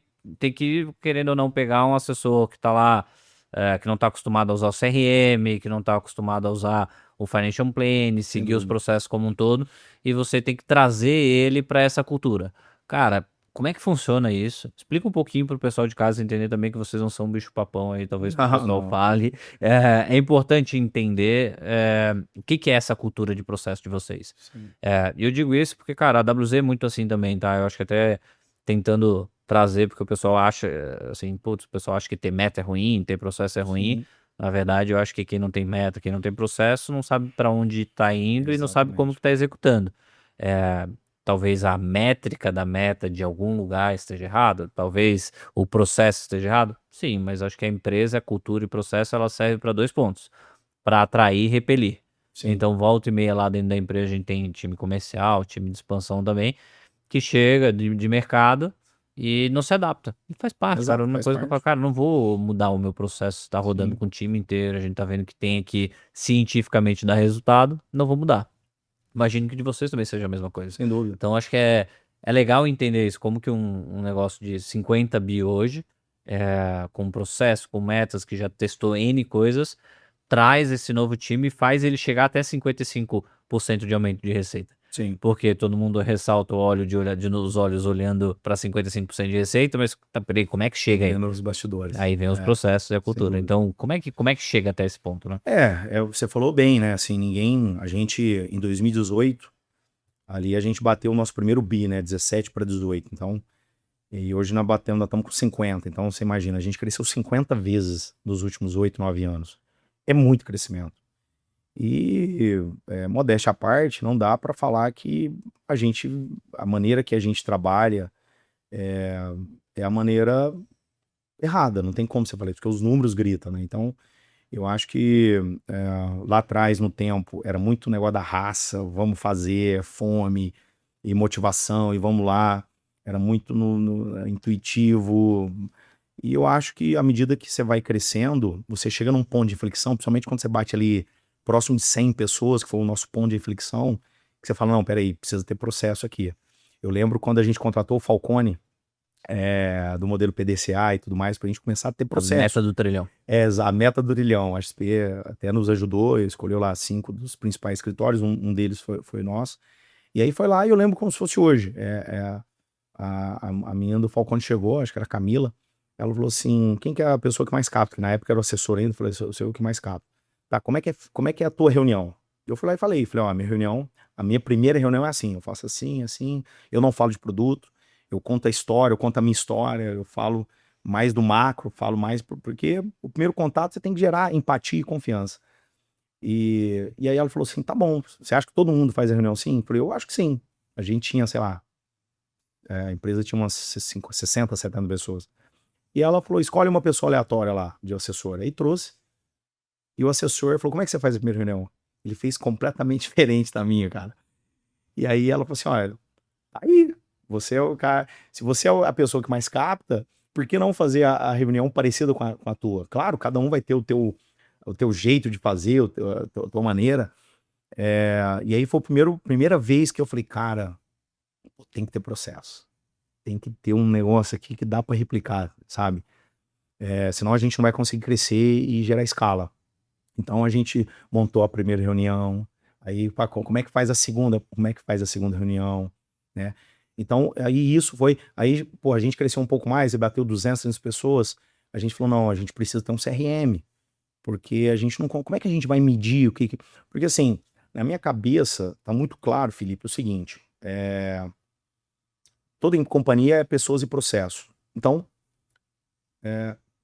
querendo ou não, pegar um assessor que tá lá, que não tá acostumado a usar o CRM, que não tá acostumado a usar o financial plan, seguir os dúvida. processos como um todo, e você tem que trazer ele para essa cultura. Cara, como é que funciona isso? Explica um pouquinho pro pessoal de casa entender também que vocês não são um bicho-papão aí, talvez que o Não, pessoal não. fale. É importante entender o que é essa cultura de processo de vocês. Sim. E eu digo isso porque, cara, a WZ é muito assim também, tá? Eu acho que até tentando trazer, porque o pessoal acha, assim, putz, o pessoal acha que ter meta é ruim, ter processo é ruim. Sim, Na verdade, eu acho que quem não tem meta, quem não tem processo, não sabe para onde está indo e não sabe como exatamente. que está executando. É, talvez a métrica da meta de algum lugar esteja errada, talvez o processo esteja errado. Sim, mas acho que a empresa, a cultura e processo, ela serve para dois pontos, para atrair e repelir. Sim, Então, volta e meia lá dentro da empresa, a gente tem time comercial, time de expansão também, que chega de mercado e não se adapta. E faz parte, cara. exato, Uma faz coisa que eu falo, parte. cara, não vou mudar o meu processo, tá rodando Sim, com o time inteiro, a gente tá vendo que tem aqui cientificamente dar resultado, não vou mudar. Imagino que de vocês também seja a mesma coisa. sem dúvida. Então, acho que é legal entender isso, como que um negócio de 50 bi hoje, com processo, com metas, que já testou N coisas, traz esse novo time e faz ele chegar até 55% de aumento de receita. Sim, Porque todo mundo ressalta o óleo os olhos olhando para 55% de receita, mas peraí, como é que chega aí? vendo os bastidores. Aí vem os É, processos e a sem cultura. dúvida. Então, como é que chega até esse ponto, né? Você falou bem, né? Assim, a gente, em 2018, ali a gente bateu o nosso primeiro bi, né? 17 para 18. Então, e hoje nós estamos com 50. Então, você imagina, a gente cresceu 50 vezes nos últimos 8, 9 anos. É muito crescimento. E, modéstia à parte, não dá para falar que a maneira que a gente trabalha é a maneira errada. Não tem como você falar isso, porque os números gritam, né? Então, eu acho que lá atrás, no tempo, era muito negócio da raça, vamos fazer, fome e motivação, e vamos lá. Era muito no intuitivo. E eu acho que à medida que você vai crescendo, você chega num ponto de inflexão, principalmente quando você bate ali próximo de 100 pessoas, que foi o nosso ponto de inflexão, que você fala, não, peraí, precisa ter processo aqui. Eu lembro quando a gente contratou o Falcone, do modelo PDCA e tudo mais, pra gente começar a ter A processo. meta do trilhão. A meta do trilhão. A XP até nos ajudou, escolheu lá 5 dos principais escritórios, um deles foi nosso. E aí foi lá e eu lembro como se fosse hoje. A menina do Falcone chegou, acho que era a Camila, ela falou assim, quem que é a pessoa que mais capta? Que na época era o assessor ainda, eu falei, sou eu que mais capto. Tá, como é que é a tua reunião? Eu fui lá e falei, ó, a minha primeira reunião é assim, eu faço assim, assim, eu não falo de produto, eu conto a história, eu conto a minha história, eu falo mais do macro, falo mais, porque o primeiro contato você tem que gerar empatia e confiança. E aí ela falou assim, tá bom, você acha que todo mundo faz a reunião assim? Eu falei, eu acho que sim. A gente tinha, sei lá, a empresa tinha umas 60, 70 pessoas. E ela falou, escolhe uma pessoa aleatória lá, de assessor. Aí trouxe. E o assessor falou, como é que você faz a primeira reunião? Ele fez completamente diferente da minha, cara. E aí ela falou assim, olha, aí, você é o cara, se você é a pessoa que mais capta, por que não fazer a reunião parecida com a tua? Claro, cada um vai ter o teu jeito de fazer, a tua maneira. E aí foi a primeira vez que eu falei, cara, tem que ter processo. Tem que ter um negócio aqui que dá para replicar, sabe? Senão a gente não vai conseguir crescer e gerar escala. Então a gente montou a primeira reunião, aí como é que faz a segunda, reunião, né? Então aí isso foi, aí pô, a gente cresceu um pouco mais e bateu 200, 300 pessoas, a gente falou, não, a gente precisa ter um CRM, porque a gente não, como é que a gente vai medir porque assim, na minha cabeça tá muito claro, Felipe, o seguinte, toda em companhia é pessoas e processo. Então,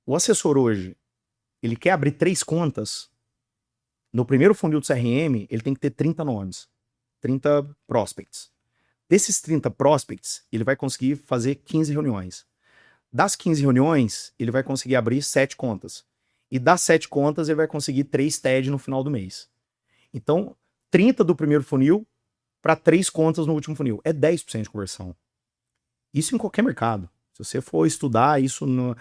o assessor hoje, ele quer abrir 3 contas. No primeiro funil do CRM, ele tem que ter 30 nomes, 30 prospects. Desses 30 prospects, ele vai conseguir fazer 15 reuniões. Das 15 reuniões, ele vai conseguir abrir 7 contas. E das 7 contas, ele vai conseguir 3 TED no final do mês. Então, 30 do primeiro funil para 3 contas no último funil. É 10% de conversão. Isso em qualquer mercado. Se você for estudar isso na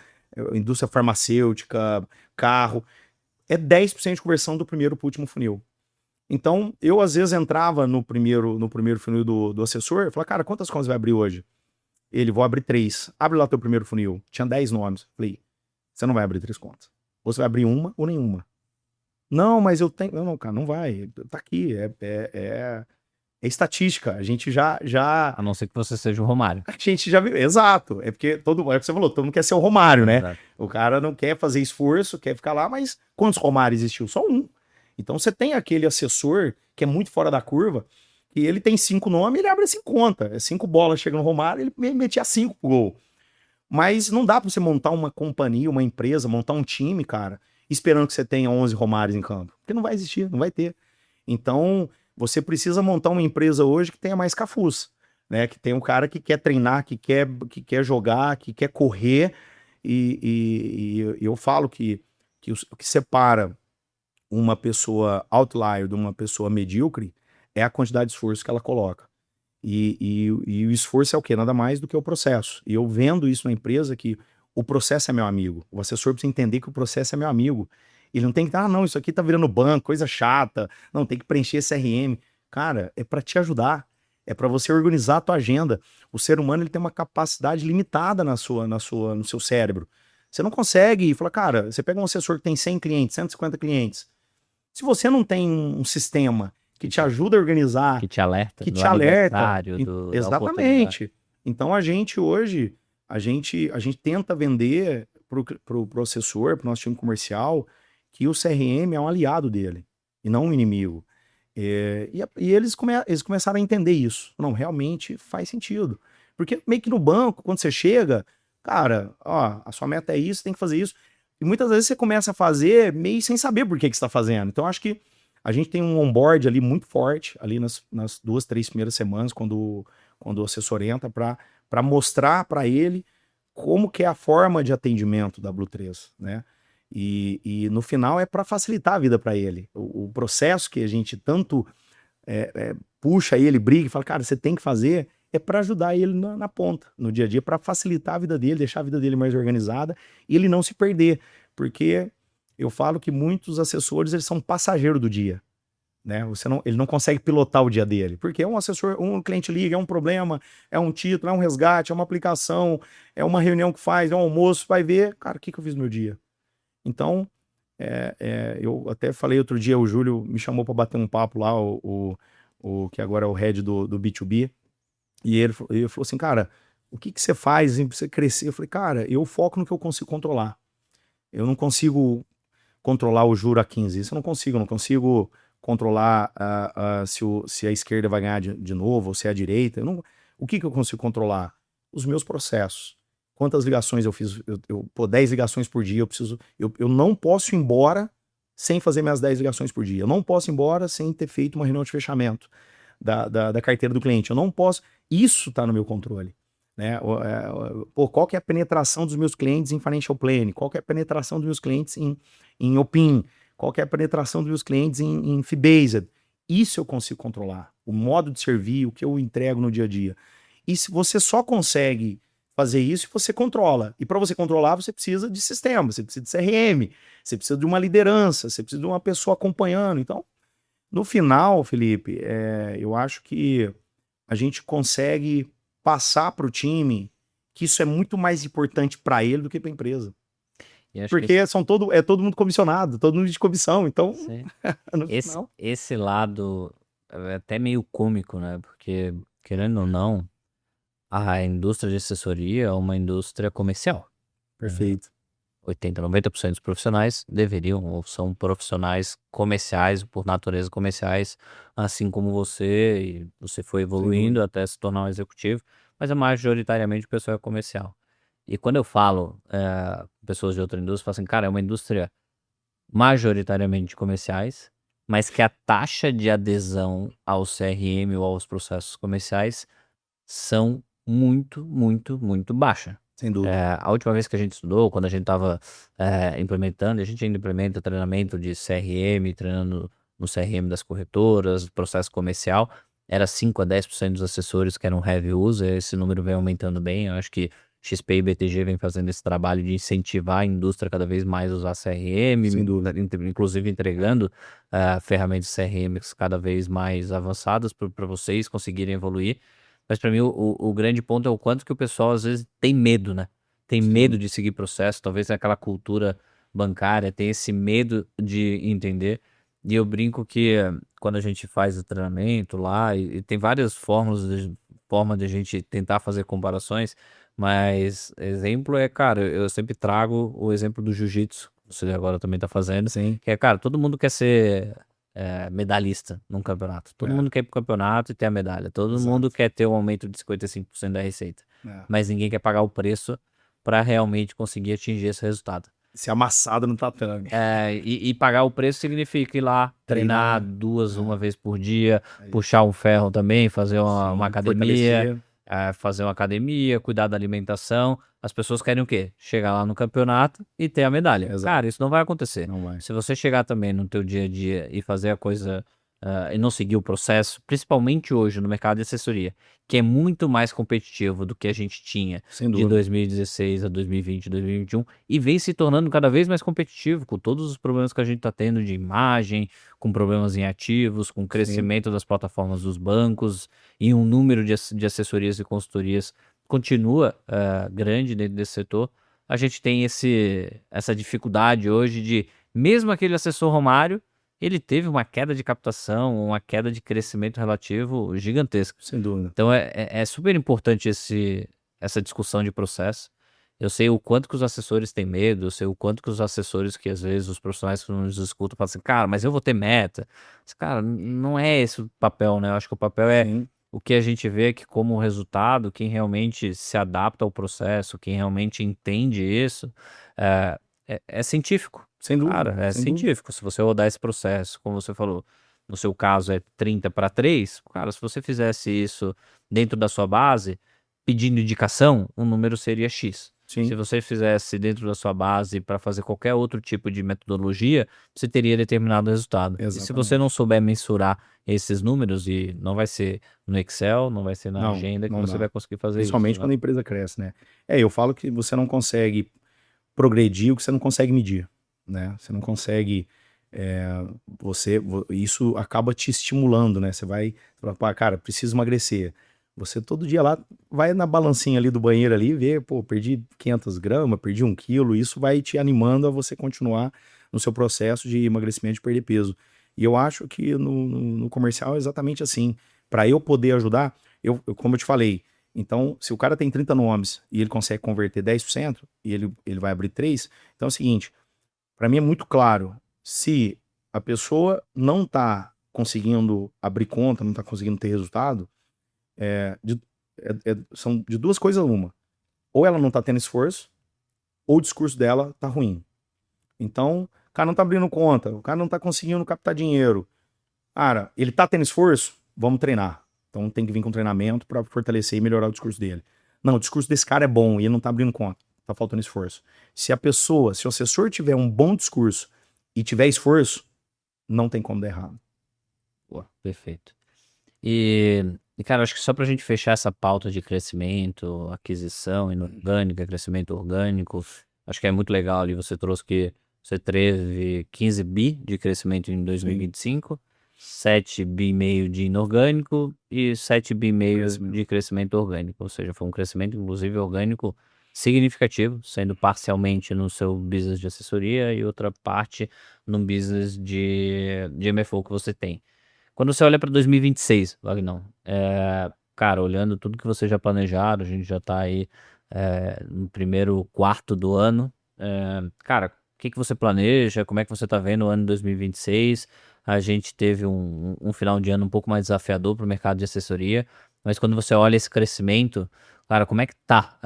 indústria farmacêutica, carro, é 10% de conversão do primeiro para o último funil. Então, eu às vezes entrava no primeiro funil do assessor e falava, cara, quantas contas vai abrir hoje? Ele, vou abrir 3. Abre lá teu primeiro funil. Tinha 10 nomes. Falei, você não vai abrir 3 contas. Ou você vai abrir uma ou nenhuma. Não, mas eu tenho... Não, cara, não vai. Tá aqui. É estatística. A gente já... A não ser que você seja o Romário. A gente já viu. Exato. É porque é o que você falou, todo mundo quer ser o Romário, né? Exato. O cara não quer fazer esforço, quer ficar lá, mas quantos Romários existiu? Só um. Então você tem aquele assessor que é muito fora da curva, que ele tem 5 nomes, ele abre 5 contas. É 5 bolas, chega no Romário, ele metia 5 pro gol. Mas não dá pra você montar uma companhia, uma empresa, montar um time, cara, esperando que você tenha 11 Romários em campo. Porque não vai existir, não vai ter. Então, você precisa montar uma empresa hoje que tenha mais cafuz, né? Que tem um cara que quer treinar, que quer jogar, que quer correr. E eu falo que o que separa uma pessoa outlier de uma pessoa medíocre é a quantidade de esforço que ela coloca. E o esforço é o quê? Nada mais do que o processo. E eu vendo isso na empresa que o processo é meu amigo. O assessor precisa entender que o processo é meu amigo. Ele não tem que, não, isso aqui tá virando banco, coisa chata. Não, tem que preencher CRM. Cara, é para te ajudar. É para você organizar a tua agenda. O ser humano ele tem uma capacidade limitada no seu cérebro. Você não consegue falar, cara, você pega um assessor que tem 100 clientes, 150 clientes. Se você não tem um sistema que te ajuda a organizar, Que te alerta. que do te alerta. aniversário, da oportunidade. Exatamente. Então a gente hoje, a gente tenta vender pro assessor, pro nosso time comercial, que o CRM é um aliado dele e não um inimigo. E eles começaram a entender isso. Não, realmente faz sentido. Porque meio que no banco, quando você chega, cara, ó, a sua meta é isso, tem que fazer isso. E muitas vezes você começa a fazer meio sem saber por que você está fazendo. Então acho que a gente tem um onboard ali muito forte, ali nas 2, 3 primeiras semanas, quando o assessor entra, para mostrar para ele como que é a forma de atendimento da Blue3, né? E no final é para facilitar a vida para ele. O processo que a gente tanto puxa ele, briga e fala, cara, você tem que fazer, é para ajudar ele na ponta, no dia a dia, para facilitar a vida dele, deixar a vida dele mais organizada e ele não se perder. Porque eu falo que muitos assessores eles são passageiros do dia. Né? Ele não consegue pilotar o dia dele, porque é um assessor, um cliente liga, é um problema, é um título, é um resgate, é uma aplicação, é uma reunião que faz, é um almoço, vai ver, cara, o que eu fiz no meu dia? Então, eu até falei outro dia, o Júlio me chamou para bater um papo lá, o que agora é o head do B2B, e ele falou assim, cara, o que você faz para você crescer? Eu falei, cara, eu foco no que eu consigo controlar. Eu não consigo controlar o juro a 15, isso eu não consigo controlar se a esquerda vai ganhar de novo ou se é a direita. O que eu consigo controlar? Os meus processos. Quantas ligações eu fiz? 10 ligações por dia. Eu não posso ir embora sem fazer minhas 10 ligações por dia. Eu não posso ir embora sem ter feito uma reunião de fechamento da carteira do cliente. Eu não posso. Isso está no meu controle. Né? Qual que é a penetração dos meus clientes em financial planning? Qual que é a penetração dos meus clientes em OPIN? Qual que é a penetração dos meus clientes em fee-based? Isso eu consigo controlar. O modo de servir, o que eu entrego no dia a dia. E se você só consegue fazer isso, você controla. E para você controlar, você precisa de sistema, você precisa de CRM, você precisa de uma liderança, você precisa de uma pessoa acompanhando. Então, no final, Felipe, eu acho que a gente consegue passar para o time que isso é muito mais importante para ele do que para a empresa. E acho que Porque é todo mundo comissionado, todo mundo de comissão, então, esse, no esse, final... esse lado é até meio cômico, né? Porque, querendo ou não, a indústria de assessoria é uma indústria comercial. Perfeito. 80, 90% dos profissionais deveriam ou são profissionais comerciais, por natureza comerciais, assim como você, e você foi evoluindo dúvida. até se tornar um executivo, mas majoritariamente o pessoal é comercial. E quando eu falo, pessoas de outra indústria, falam assim, cara, é uma indústria majoritariamente comerciais, mas que a taxa de adesão ao CRM ou aos processos comerciais são muito, muito, muito baixa. Sem dúvida. A última vez que a gente estudou, quando a gente estava implementando, a gente ainda implementa treinamento de CRM, treinando no CRM das corretoras, processo comercial, era 5 a 10% dos assessores que eram heavy user, esse número vem aumentando bem, eu acho que XP e BTG vem fazendo esse trabalho de incentivar a indústria cada vez mais a usar CRM, Sem dúvida. inclusive entregando ferramentas CRM cada vez mais avançadas para vocês conseguirem evoluir. Mas para mim o grande ponto é o quanto que o pessoal às vezes tem medo, né? Tem Sim. medo de seguir processo, talvez aquela cultura bancária, tem esse medo de entender. E eu brinco que quando a gente faz o treinamento lá, e tem várias formas de a gente tentar fazer comparações, mas exemplo é, cara, eu sempre trago o exemplo do jiu-jitsu, você agora também tá fazendo, Sim. que é, cara, todo mundo quer ser medalhista num campeonato. Todo É. mundo quer ir pro campeonato e ter a medalha. Todo Exato. mundo quer ter um aumento de 55% da receita. É. Mas ninguém quer pagar o preço para realmente conseguir atingir esse resultado. Ser amassado no tatame. E pagar o preço significa ir lá, treinar uma vez por dia, puxar um ferro também, fazer uma academia, fazer uma academia, cuidar da alimentação. As pessoas querem o quê? Chegar lá no campeonato e ter a medalha. Exato. Cara, isso não vai acontecer. Não vai. Se você chegar também no teu dia a dia e fazer a coisa e não seguir o processo, principalmente hoje no mercado de assessoria, que é muito mais competitivo do que a gente tinha Sem de dúvida. 2016 a 2020, 2021, e vem se tornando cada vez mais competitivo, com todos os problemas que a gente está tendo de imagem, com problemas em ativos, com o crescimento das plataformas dos bancos, e um número de assessorias e consultorias continua grande dentro desse setor. A gente tem essa dificuldade hoje de, mesmo aquele assessor Romário, ele teve uma queda de captação, uma queda de crescimento relativo gigantesca. Sem dúvida. Então é super importante essa discussão de processo. Eu sei o quanto que os assessores têm medo, eu sei o quanto que os assessores que às vezes os profissionais que nos escutam falam assim, cara, mas eu vou ter meta. Mas, cara, não é esse o papel, né? Eu acho que o papel é Sim. o que a gente vê que como resultado, quem realmente se adapta ao processo, quem realmente entende isso, é científico. Sem dúvida. Cara, é sem dúvida. científico. Se você rodar esse processo, como você falou, no seu caso é 30/3, cara, se você fizesse isso dentro da sua base, pedindo indicação, o número seria X. Sim. Se você fizesse dentro da sua base para fazer qualquer outro tipo de metodologia, você teria determinado resultado. E se Exatamente. você não souber mensurar esses números, e não vai ser no Excel, não vai ser na Não, agenda que não você dá. vai conseguir fazer Principalmente isso. quando a empresa cresce, né? Eu falo que você não consegue progredir o que você não consegue medir, né? Você não consegue... isso acaba te estimulando, né? Você vai falar, cara, preciso emagrecer. Você todo dia lá vai na balancinha ali do banheiro ali e vê, pô, perdi 500 gramas, perdi 1 quilo, isso vai te animando a você continuar no seu processo de emagrecimento, de perder peso. E eu acho que no comercial é exatamente assim. Para eu poder ajudar, como eu te falei, então, se o cara tem 30 nomes e ele consegue converter 10% e ele vai abrir 3, então é o seguinte, para mim é muito claro, se a pessoa não está conseguindo abrir conta, não está conseguindo ter resultado, são de duas coisas uma. Ou ela não está tendo esforço, ou o discurso dela está ruim. Então, o cara não está abrindo conta, o cara não está conseguindo captar dinheiro. Cara, ele está tendo esforço? Vamos treinar. Então tem que vir com treinamento para fortalecer e melhorar o discurso dele. Não, o discurso desse cara é bom e ele não está abrindo conta. Tá faltando esforço. Se o assessor tiver um bom discurso e tiver esforço, não tem como dar errado. Boa, perfeito. E, cara, acho que só pra gente fechar essa pauta de crescimento, aquisição inorgânica, crescimento orgânico, acho que é muito legal ali, você trouxe que você teve 15 bi de crescimento em 2025, 7 bi e meio de inorgânico e 7 bi e meio de crescimento orgânico, ou seja, foi um crescimento inclusive orgânico significativo, sendo parcialmente no seu business de assessoria e outra parte no business de MFO que você tem. Quando você olha para 2026, Vagnão, cara, olhando tudo que vocês já planejaram, a gente já tá aí no primeiro quarto do ano. Cara, o que você planeja? Como é que você tá vendo o ano 2026? A gente teve um final de ano um pouco mais desafiador para o mercado de assessoria, mas quando você olha esse crescimento, cara, como é que tá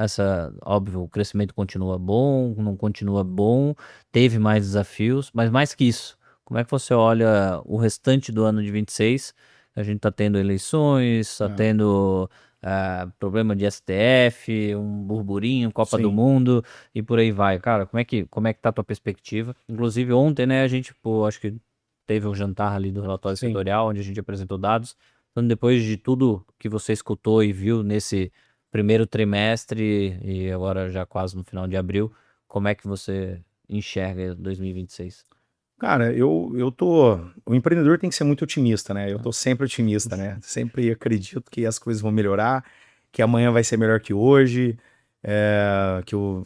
óbvio, o crescimento continua bom, não continua bom, teve mais desafios, mas mais que isso, como é que você olha o restante do ano de 26? A gente tá tendo eleições, tá É, tendo problema de STF, um burburinho, Copa do sim. Mundo e por aí vai. Cara, como é que tá a tua perspectiva? Inclusive ontem, né, a gente, pô, acho que teve um jantar ali do relatório Sim. setorial, onde a gente apresentou dados. Então, depois de tudo que você escutou e viu nesse primeiro trimestre e agora já quase no final de abril, como é que você enxerga 2026? Cara, o empreendedor tem que ser muito otimista, né? Eu tô sempre otimista, né? Sempre acredito que as coisas vão melhorar, que amanhã vai ser melhor que hoje,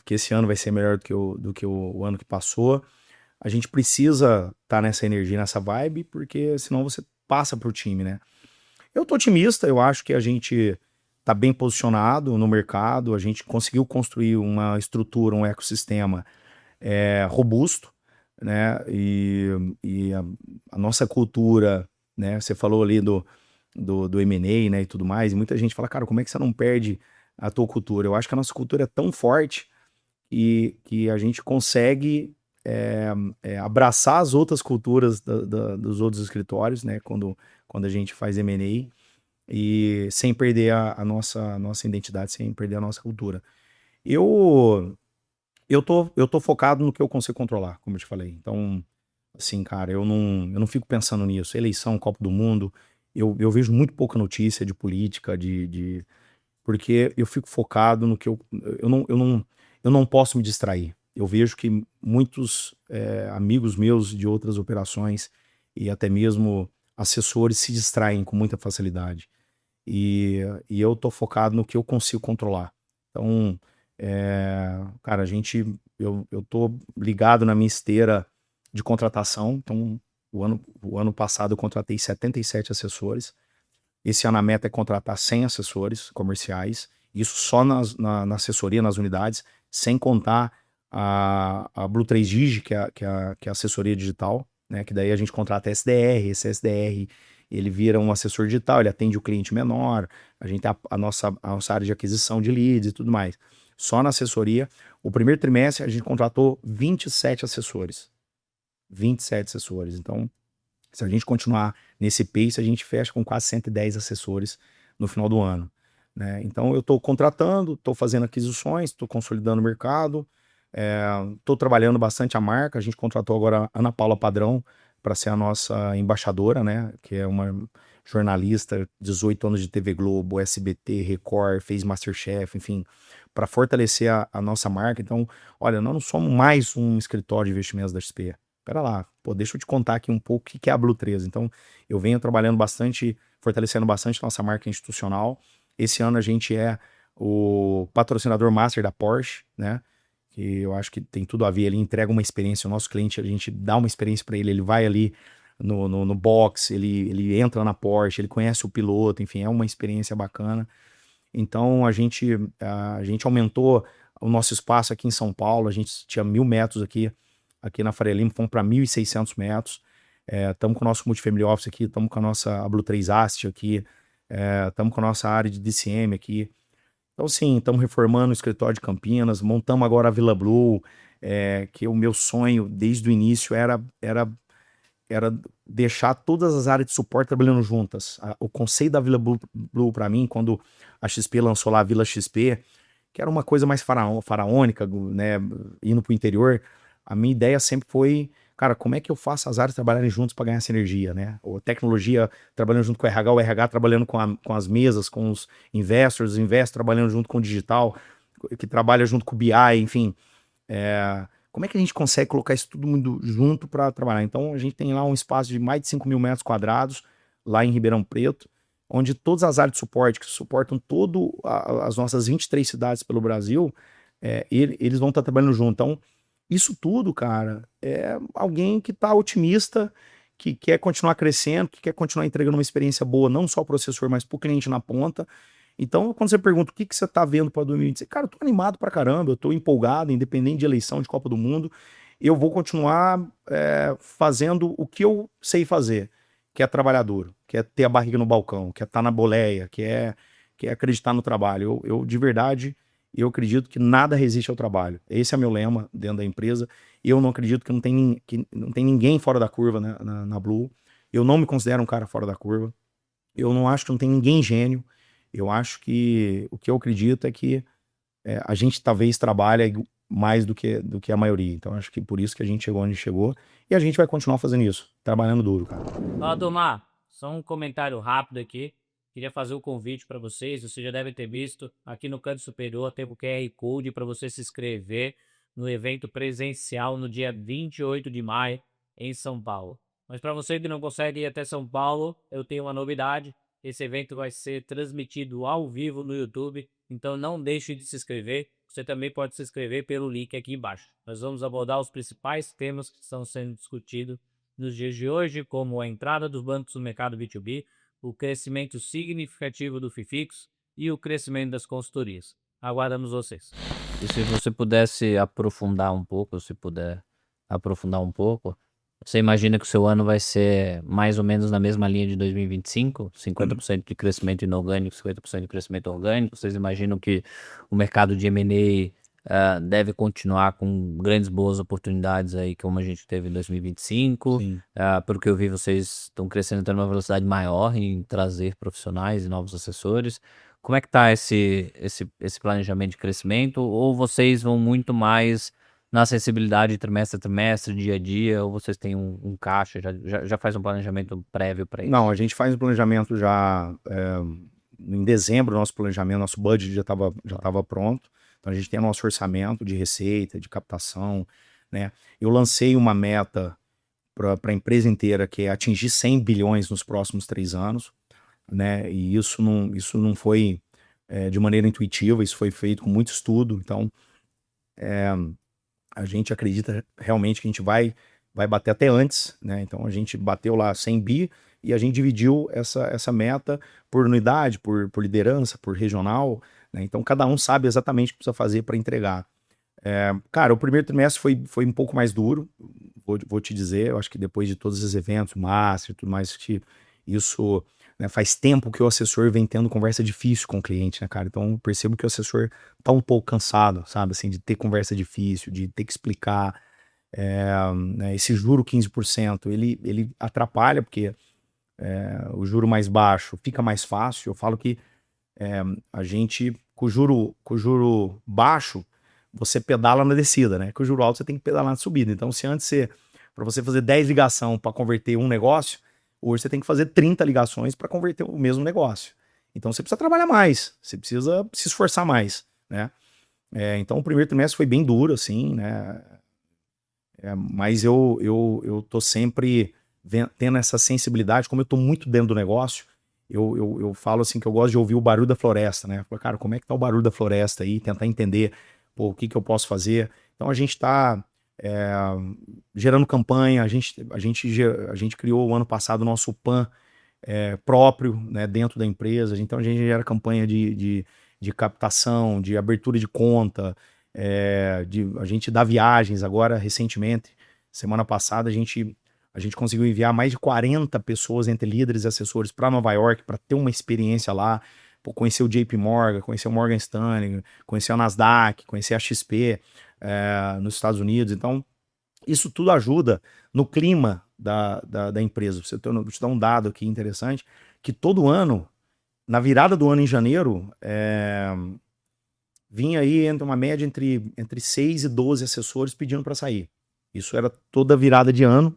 que esse ano vai ser melhor do que o ano que passou. A gente precisa estar nessa energia, nessa vibe, porque senão você passa pro time, né? Eu tô otimista, eu acho que a gente tá bem posicionado no mercado, a gente conseguiu construir uma estrutura, um ecossistema robusto, né? E a nossa cultura, né? Você falou ali do M&A, né? E tudo mais, e muita gente fala, cara, como é que você não perde a tua cultura? Eu acho que a nossa cultura é tão forte que a gente consegue abraçar as outras culturas dos outros escritórios, né? Quando a gente faz M&A e sem perder a nossa identidade, sem perder a nossa cultura. Eu eu tô focado no que eu consigo controlar, como eu te falei. Então, assim, cara, eu não fico pensando nisso. Eleição, Copa do Mundo, eu vejo muito pouca notícia de política, porque eu fico focado no que eu não posso me distrair. Eu vejo que muitos amigos meus de outras operações e até mesmo assessores se distraem com muita facilidade. E eu tô focado no que eu consigo controlar. Então, cara, eu tô ligado na minha esteira de contratação. Então, o ano passado eu contratei 77 assessores. Esse ano a meta é contratar 100 assessores comerciais. Isso só na assessoria, nas unidades, sem contar a Blue 3 Digi, que é a assessoria digital, né? Que daí a gente contrata SDR, esse SDR ele vira um assessor digital, ele atende o cliente menor, a gente tem a nossa área de aquisição de leads e tudo mais. Só na assessoria, o primeiro trimestre a gente contratou 27 assessores. 27 assessores. Então, se a gente continuar nesse pace, a gente fecha com quase 110 assessores no final do ano, né? Então, eu estou contratando, estou fazendo aquisições, estou consolidando o mercado, estou trabalhando bastante a marca. A gente contratou agora a Ana Paula Padrão para ser a nossa embaixadora, né? Que é uma jornalista, 18 anos de TV Globo, SBT, Record, fez Masterchef, enfim, para fortalecer a nossa marca. Então, olha, nós não somos mais um escritório de investimentos da XP. Pera lá, pô, deixa eu te contar aqui um pouco o que é a Blue 13. Então, eu venho trabalhando bastante, fortalecendo bastante nossa marca institucional. Esse ano a gente é o patrocinador master da Porsche, né? Que eu acho que tem tudo a ver. Ele entrega uma experiência, o nosso cliente, a gente dá uma experiência para ele, ele vai ali no box, ele entra na Porsche, ele conhece o piloto, enfim, é uma experiência bacana. Então a gente aumentou o nosso espaço aqui em São Paulo. A gente tinha 1.000 metros aqui na Faria Lima, fomos para 1.600 metros. Estamos com o nosso multifamily office aqui, estamos com a nossa Blue 3 Asset aqui, estamos com a nossa área de DCM aqui. Então, sim, estamos reformando o escritório de Campinas, montamos agora a Vila Blue, que o meu sonho desde o início era deixar todas as áreas de suporte trabalhando juntas. O conceito da Vila Blue para mim, quando a XP lançou lá a Vila XP, que era uma coisa mais faraônica, né, indo para o interior, a minha ideia sempre foi, cara, como é que eu faço as áreas trabalharem juntas para ganhar sinergia, né? Ou tecnologia trabalhando junto com o RH trabalhando com as mesas, com os investors, os investors trabalhando junto com o digital, que trabalha junto com o BI, enfim. Como é que a gente consegue colocar isso tudo mundo junto para trabalhar? Então, a gente tem lá um espaço de mais de 5.000 metros quadrados, lá em Ribeirão Preto, onde todas as áreas de suporte, que suportam todas as nossas 23 cidades pelo Brasil, eles vão estar trabalhando junto. Então, isso tudo, cara, é alguém que está otimista, que quer continuar crescendo, que quer continuar entregando uma experiência boa, não só para o assessor, mas para o cliente na ponta. Então, quando você pergunta o que você está vendo para 2026, cara, eu tô animado pra caramba, eu tô empolgado, independente de eleição, de Copa do Mundo, eu vou continuar fazendo o que eu sei fazer, que é trabalhar duro, que é ter a barriga no balcão, que é estar na boleia, que é acreditar no trabalho. De verdade, eu acredito que nada resiste ao trabalho. Esse é meu lema dentro da empresa. Eu não acredito que não tem ninguém fora da curva, né, na Blue. Eu não me considero um cara fora da curva. Eu não acho que não tem ninguém gênio. Eu acho que o que eu acredito é que a gente talvez trabalha mais do que a maioria. Então acho que por isso que a gente chegou onde chegou. E a gente vai continuar fazendo isso, trabalhando duro, cara. Ó, Domar, só um comentário rápido aqui. Queria fazer um convite para vocês. Vocês já devem ter visto aqui no canto superior tem o QR Code para você se inscrever no evento presencial no dia 28 de maio em São Paulo. Mas para você que não consegue ir até São Paulo, eu tenho uma novidade. Esse evento vai ser transmitido ao vivo no YouTube, então não deixe de se inscrever. Você também pode se inscrever pelo link aqui embaixo. Nós vamos abordar os principais temas que estão sendo discutidos nos dias de hoje, como a entrada dos bancos no mercado B2B, o crescimento significativo do FIFIX e o crescimento das consultorias. Aguardamos vocês. E se você pudesse aprofundar um pouco, você imagina que o seu ano vai ser mais ou menos na mesma linha de 2025? 50% de crescimento inorgânico, 50% de crescimento orgânico? Vocês imaginam que o mercado de M&A deve continuar com grandes boas oportunidades aí, como a gente teve em 2025? Sim. Pelo que eu vi, vocês estão crescendo até uma velocidade maior em trazer profissionais e novos assessores. Como é que está esse planejamento de crescimento? Ou vocês vão muito mais na sensibilidade trimestre a trimestre, dia a dia, ou vocês têm um caixa, já faz um planejamento prévio para isso? Não, a gente faz um planejamento já em dezembro, nosso planejamento, nosso budget já estava pronto. Então a gente tem nosso orçamento de receita, de captação, né? Eu lancei uma meta para a empresa inteira que é atingir 100 bilhões nos próximos 3 anos, né? E isso não foi de maneira intuitiva, isso foi feito com muito estudo. Então a gente acredita realmente que a gente vai bater até antes, né? Então a gente bateu lá 100 bi e a gente dividiu essa meta por unidade, por liderança, por regional, né? Então cada um sabe exatamente o que precisa fazer para entregar. Cara, o primeiro trimestre foi um pouco mais duro, vou te dizer. Eu acho que depois de todos esses eventos, Master e tudo mais, que isso, né, faz tempo que o assessor vem tendo conversa difícil com o cliente, né, cara? Então eu percebo que o assessor tá um pouco cansado, sabe, assim, de ter conversa difícil, de ter que explicar. Né, esse juro 15%, ele atrapalha, porque o juro mais baixo fica mais fácil. Eu falo que a gente, com o juro baixo, você pedala na descida, né? Com o juro alto, você tem que pedalar na subida. Então, se antes para você fazer 10 ligações para converter um negócio, hoje você tem que fazer 30 ligações para converter o mesmo negócio. Então, você precisa trabalhar mais, você precisa se esforçar mais, né? Então, o primeiro trimestre foi bem duro, assim, né? Mas eu tô sempre tendo essa sensibilidade, como eu tô muito dentro do negócio. Eu falo assim que eu gosto de ouvir o barulho da floresta, né? Falo, cara, como é que tá o barulho da floresta aí? Tentar entender, pô, o que eu posso fazer. Então a gente tá gerando campanha, a gente criou o ano passado o nosso PAN próprio, né, dentro da empresa. Então a gente gera campanha de captação, de abertura de conta, a gente dá viagens. Agora, recentemente, semana passada, a gente conseguiu enviar mais de 40 pessoas, entre líderes e assessores, para Nova York, para ter uma experiência lá, conhecer o JP Morgan, conhecer o Morgan Stanley, conhecer a Nasdaq, conhecer a XP nos Estados Unidos. Então, isso tudo ajuda no clima da empresa. Vou te dar um dado aqui interessante, que todo ano, na virada do ano em janeiro, vinha aí entre uma média entre 6 e 12 assessores pedindo para sair. Isso era toda virada de ano,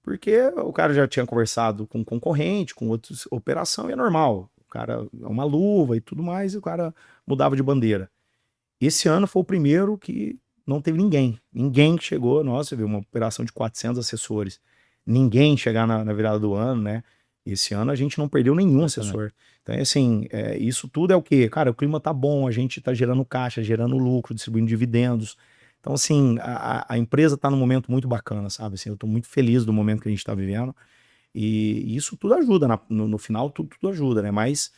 porque o cara já tinha conversado com concorrente, com outras operação, e é normal. O cara é uma luva e tudo mais, e o cara mudava de bandeira. Esse ano foi o primeiro que não teve ninguém. Ninguém que chegou. Nossa, você viu uma operação de 400 assessores. Ninguém chegar na virada do ano, né? Esse ano a gente não perdeu nenhum Exatamente. assessor. Então, assim, isso tudo é o quê? Cara, o clima tá bom, a gente tá gerando caixa, gerando lucro, distribuindo dividendos. Então, assim, a empresa tá num momento muito bacana, sabe? Assim, eu tô muito feliz do momento que a gente tá vivendo. E isso tudo ajuda, no final tudo ajuda, né? Mas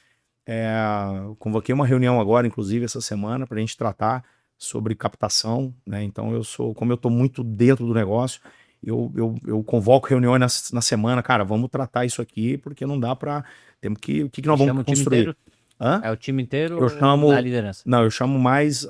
convoquei uma reunião agora, inclusive, essa semana, para a gente tratar sobre captação, né? Então, como eu estou muito dentro do negócio, eu convoco reuniões na semana, cara, vamos tratar isso aqui, porque não dá para. O que nós vamos Chama o time construir? inteiro? Hã? É o time inteiro Eu ou chamo. a liderança? Não, eu chamo mais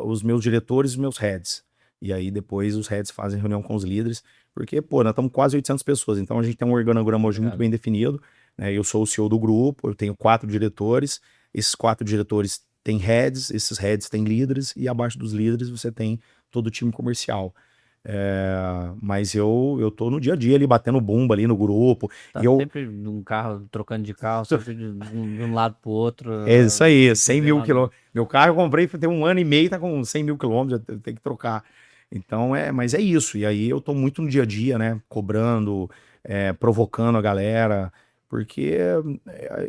os meus diretores e os meus heads. E aí depois os heads fazem reunião com os líderes, porque, pô, nós estamos quase 800 pessoas, então a gente tem um organograma hoje muito Obrigado. bem definido, né? Eu sou o CEO do grupo, eu tenho 4 diretores, esses 4 diretores têm heads, esses heads têm líderes, e abaixo dos líderes você tem todo o time comercial. Mas eu tô no dia a dia ali, batendo bumba ali no grupo, Tá e eu, sempre num carro, trocando de carro, sempre de um lado pro outro. é isso aí, 100 vê mil lá no- quilômetros. Meu carro eu comprei tem 1 ano e meio, tá com 100 mil quilômetros, eu tenho que trocar. Então, mas é isso. E aí eu tô muito no dia a dia, né? Cobrando, provocando a galera, porque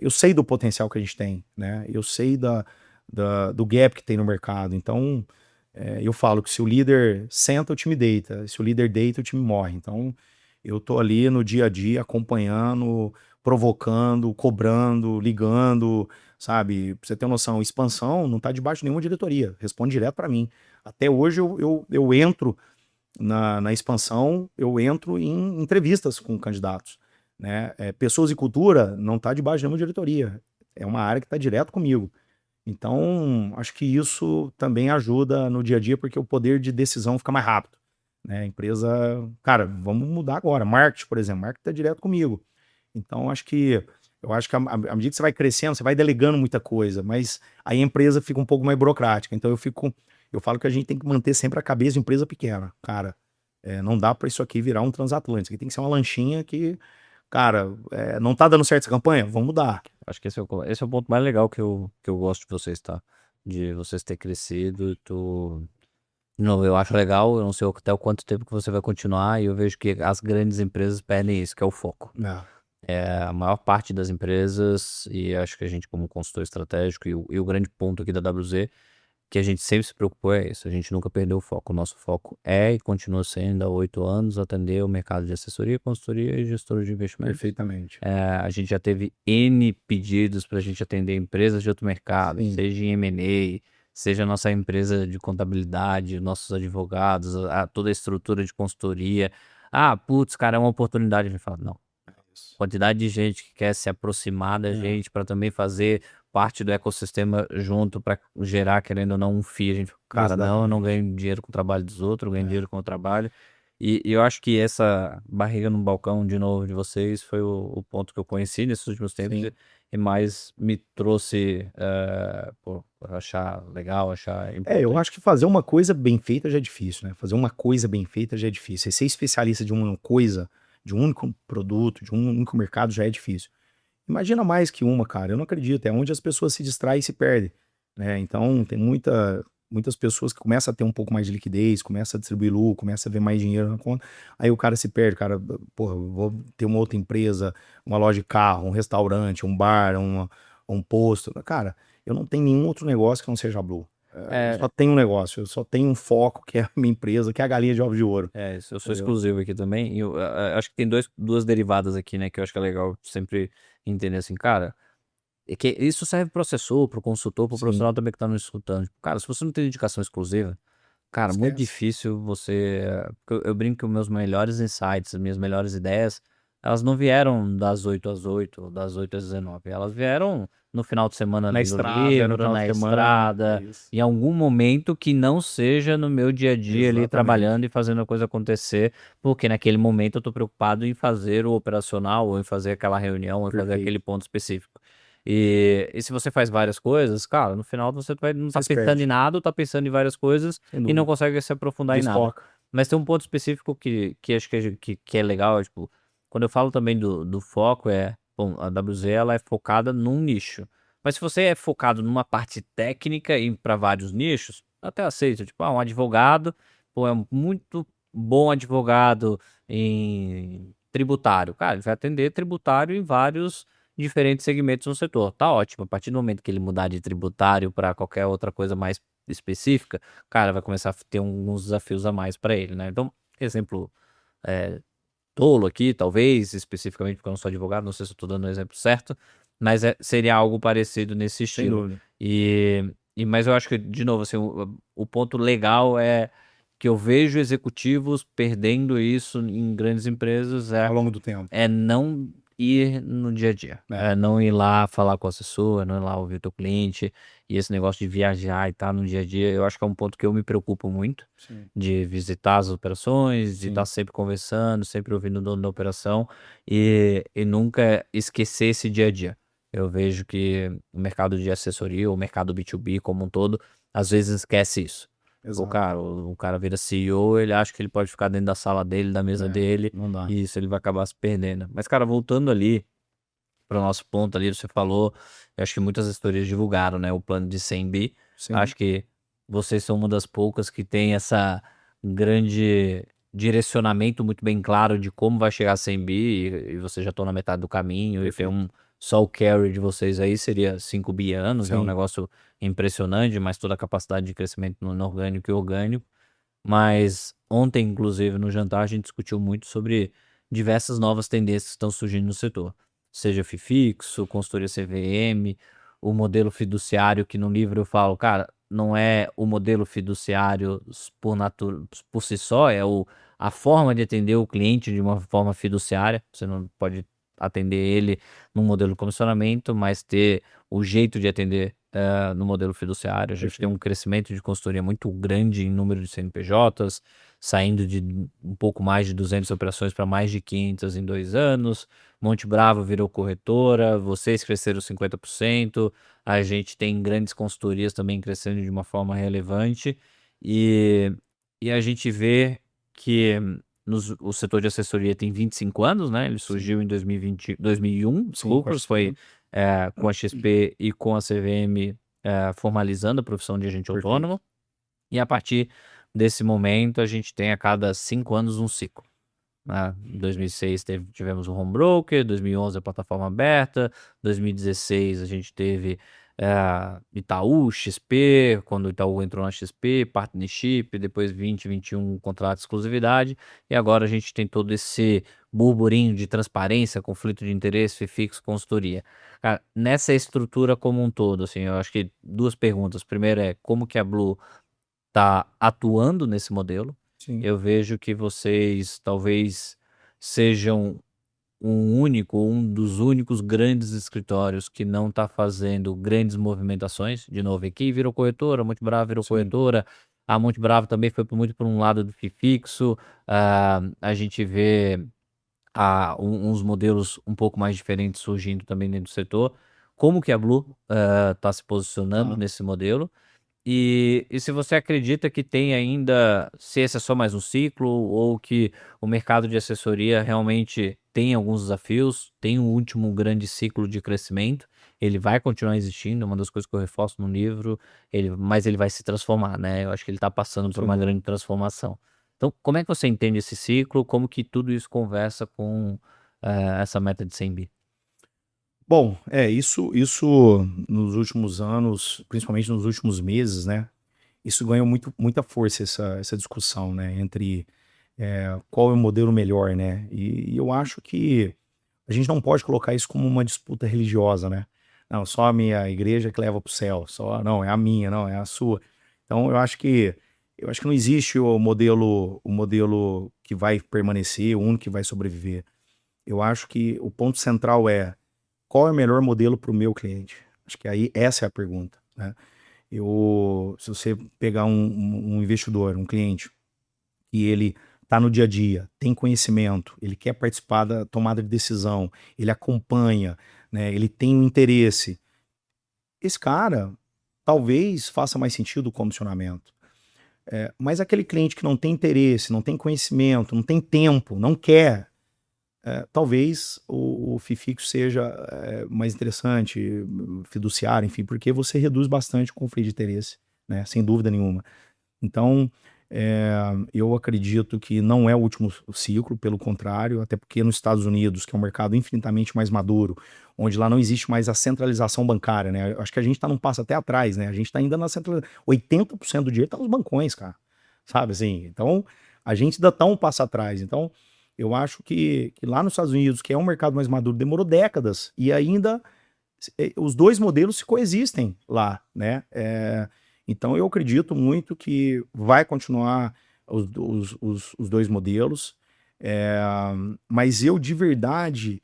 eu sei do potencial que a gente tem, né? Eu sei do gap que tem no mercado. Então, eu falo que se o líder senta, o time deita. Se o líder deita, o time morre. Então, eu tô ali no dia a dia acompanhando, provocando, cobrando, ligando, sabe? Pra você ter noção, expansão não tá debaixo de nenhuma diretoria, responde direto para mim. Até hoje eu entro na expansão, eu entro em entrevistas com candidatos, né? Pessoas e cultura não tá debaixo de nenhuma diretoria, é uma área que tá direto comigo. Então, acho que isso também ajuda no dia a dia, porque o poder de decisão fica mais rápido, né? A empresa, cara, vamos mudar agora. Marketing, por exemplo, marketing tá direto comigo. Então, eu acho que à medida que você vai crescendo, você vai delegando muita coisa, mas aí a empresa fica um pouco mais burocrática. Então, eu falo que a gente tem que manter sempre a cabeça de empresa pequena. Cara, não dá para isso aqui virar um transatlântico. Isso aqui tem que ser uma lanchinha que, cara, não tá dando certo essa campanha? Vamos mudar. Acho que esse é o ponto mais legal que eu gosto de vocês, tá? De vocês ter crescido. Não, eu acho legal, eu não sei até o quanto tempo que você vai continuar, e eu vejo que as grandes empresas perdem isso, que é o foco. A maior parte das empresas, e acho que a gente como consultor estratégico, e o grande ponto aqui da WZ, que a gente sempre se preocupou é isso, a gente nunca perdeu o foco. O nosso foco é e continua sendo há 8 anos atender o mercado de assessoria, consultoria e gestor de investimentos. Perfeitamente. A gente já teve N pedidos para a gente atender empresas de outro mercado, Sim. seja em M&A, seja a nossa empresa de contabilidade, nossos advogados, toda a estrutura de consultoria. Putz, cara, é uma oportunidade. A gente fala, não. Quantidade de gente que quer se aproximar da gente para também fazer parte do ecossistema junto para gerar, querendo ou não, um FII. A gente, cara, não, eu não ganho dinheiro com o trabalho dos outros, eu ganho dinheiro com o trabalho. E eu acho que essa barriga no balcão, de novo, de vocês, foi o ponto que eu conheci nesses últimos tempos e mais me trouxe achar legal, achar importante. Eu acho que fazer uma coisa bem feita já é difícil, né? Fazer uma coisa bem feita já é difícil. E ser especialista de uma coisa, de um único produto, de um único mercado já é difícil. Imagina mais que uma, cara. Eu não acredito. É onde as pessoas se distraem e se perdem, né? Então, tem muitas pessoas que começam a ter um pouco mais de liquidez, começam a distribuir lucro, começam a ver mais dinheiro na conta. Aí o cara se perde, cara. Porra, vou ter uma outra empresa, uma loja de carro, um restaurante, um bar, um posto. Cara, eu não tenho nenhum outro negócio que não seja a Blue. Eu só tenho um negócio, eu só tenho um foco, que é a minha empresa, que é a galinha de ovos de ouro. Eu sou Entendeu? exclusivo aqui também. E eu acho que tem duas derivadas aqui, né? Que eu acho que é legal sempre entender assim, cara. Que isso serve pro assessor, pro consultor, pro Sim. profissional também que tá nos escutando. Cara, se você não tem indicação exclusiva, cara, muito Esquece. difícil você. Porque eu brinco que os meus melhores insights, as minhas melhores ideias, elas não vieram das 8 às 8, ou das 8 às 19. Elas vieram no final de semana Na lendo estrada, livro, no final na de semana. estrada, É isso. em algum momento que não seja no meu dia a dia ali Exatamente. trabalhando e fazendo a coisa acontecer, porque naquele momento eu tô preocupado em fazer o operacional, ou em fazer aquela reunião, ou em fazer Perfeito. aquele ponto específico. E se você faz várias coisas, cara, no final você não tá Você se pensando perde. em nada, ou tá pensando em várias coisas Sem e dúvida. não consegue se aprofundar em nada. Desfoca. Mas tem um ponto específico que acho que é legal, tipo, quando eu falo também do foco, bom, a WZ ela é focada num nicho. Mas se você é focado numa parte técnica e para vários nichos, até aceito. Tipo, um advogado, pô, é um muito bom advogado em tributário. Cara, ele vai atender tributário em vários diferentes segmentos no setor. Tá ótimo. A partir do momento que ele mudar de tributário para qualquer outra coisa mais específica, cara, vai começar a ter alguns desafios a mais para ele, né? Então, exemplo é, tolo aqui, talvez, especificamente porque eu não sou advogado, não sei se eu estou dando o exemplo certo, mas seria algo parecido nesse Sem estilo. dúvida. Mas eu acho que, de novo, assim, o ponto legal é que eu vejo executivos perdendo isso em grandes empresas, Ao longo do tempo. é não ir no dia a dia. É. É não ir lá falar com o assessor, não ir lá ouvir o teu cliente, e esse negócio de viajar e estar no dia a dia, eu acho que é um ponto que eu me preocupo muito, Sim. de visitar as operações, de Sim. estar sempre conversando, sempre ouvindo o dono da operação, e nunca esquecer esse dia a dia. Eu vejo que o mercado de assessoria, o mercado B2B como um todo, às vezes esquece isso. Exato. O cara vira CEO, ele acha que ele pode ficar dentro da sala dele, da mesa dele, Não dá. e isso ele vai acabar se perdendo. Mas, cara, voltando ali para o nosso ponto ali, você falou, eu acho que muitas histórias divulgaram, né, o plano de 100 bi. Sim. Acho que vocês são uma das poucas que tem essa grande direcionamento muito bem claro de como vai chegar a 100 bi, e vocês já estão na metade do caminho, e tem só o carry de vocês aí seria 5 bi anos, é um Sim. negócio impressionante, mas toda a capacidade de crescimento no orgânico e orgânico. Mas ontem, inclusive, no jantar, a gente discutiu muito sobre diversas novas tendências que estão surgindo no setor. Seja FII fixo, consultoria CVM, o modelo fiduciário, que no livro eu falo, cara, não é o modelo fiduciário por si só, é a forma de atender o cliente de uma forma fiduciária. Você não pode atender ele num modelo de comissionamento, mas ter o jeito de atender no modelo fiduciário. A gente tem um crescimento de consultoria muito grande em número de CNPJs, saindo de um pouco mais de 200 operações para mais de 500 em 2 anos. Monte Bravo virou corretora, vocês cresceram 50%, a gente tem grandes consultorias também crescendo de uma forma relevante, e a gente vê que o setor de assessoria tem 25 anos, né? Ele surgiu em 2001, desculpa, com a foi com a XP e com a CVM formalizando a profissão de agente Perfeito. autônomo, e a partir desse momento a gente tem a cada 5 anos um ciclo. Em 2006 tivemos o Home Broker, 2011 a plataforma aberta, 2016 a gente teve Itaú, XP, quando o Itaú entrou na XP, Partnership, depois 2021 contrato de exclusividade, e agora a gente tem todo esse burburinho de transparência, conflito de interesse, FII fixo, consultoria. Cara, nessa estrutura como um todo, assim, eu acho que 2 perguntas. Primeiro é como que a Blue está atuando nesse modelo. Sim. Eu vejo que vocês talvez sejam um dos únicos grandes escritórios que não está fazendo grandes movimentações. De novo, aqui virou corretora, Monte Bravo virou Sim. corretora, a Monte Bravo também foi muito por um lado do FII fixo. A gente vê uns modelos um pouco mais diferentes surgindo também dentro do setor. Como que a Blue está se posicionando nesse modelo? E se você acredita que tem ainda, se esse é só mais um ciclo, ou que o mercado de assessoria realmente tem alguns desafios, tem um último grande ciclo de crescimento, ele vai continuar existindo, é uma das coisas que eu reforço no livro, mas ele vai se transformar, né? Eu acho que ele está passando por uma grande transformação. Então, como é que você entende esse ciclo? Como que tudo isso conversa com essa meta de 100 bi? Bom, isso nos últimos anos, principalmente nos últimos meses, né? Isso ganhou muita força, essa discussão, né? Entre qual é o modelo melhor, né? E eu acho que a gente não pode colocar isso como uma disputa religiosa, né? Não, só a minha igreja que leva para o céu, não, é a minha, não, é a sua. Então eu acho que não existe o modelo que vai permanecer, o único que vai sobreviver. Eu acho que o ponto central é qual é o melhor modelo para o meu cliente. Acho que aí essa é a pergunta, né? Se você pegar um investidor, um cliente, e ele está no dia a dia, tem conhecimento, ele quer participar da tomada de decisão, ele acompanha, né, ele tem um interesse, esse cara talvez faça mais sentido o comissionamento. Mas aquele cliente que não tem interesse, não tem conhecimento, não tem tempo, não quer, talvez o FII fixo seja mais interessante, fiduciário, enfim, porque você reduz bastante o conflito de interesse, né, sem dúvida nenhuma. Então, Eu acredito que não é o último ciclo, pelo contrário, até porque nos Estados Unidos, que é um mercado infinitamente mais maduro, onde lá não existe mais a centralização bancária, né? Eu acho que a gente está num passo até atrás, né? A gente está ainda na centralização. 80% do dinheiro está nos bancões, cara. Sabe assim? Então, a gente ainda está um passo atrás. Então, eu acho que lá nos Estados Unidos, que é um mercado mais maduro, demorou décadas e ainda os dois modelos se coexistem lá, né? Então eu acredito muito que vai continuar os dois modelos, é, mas eu de verdade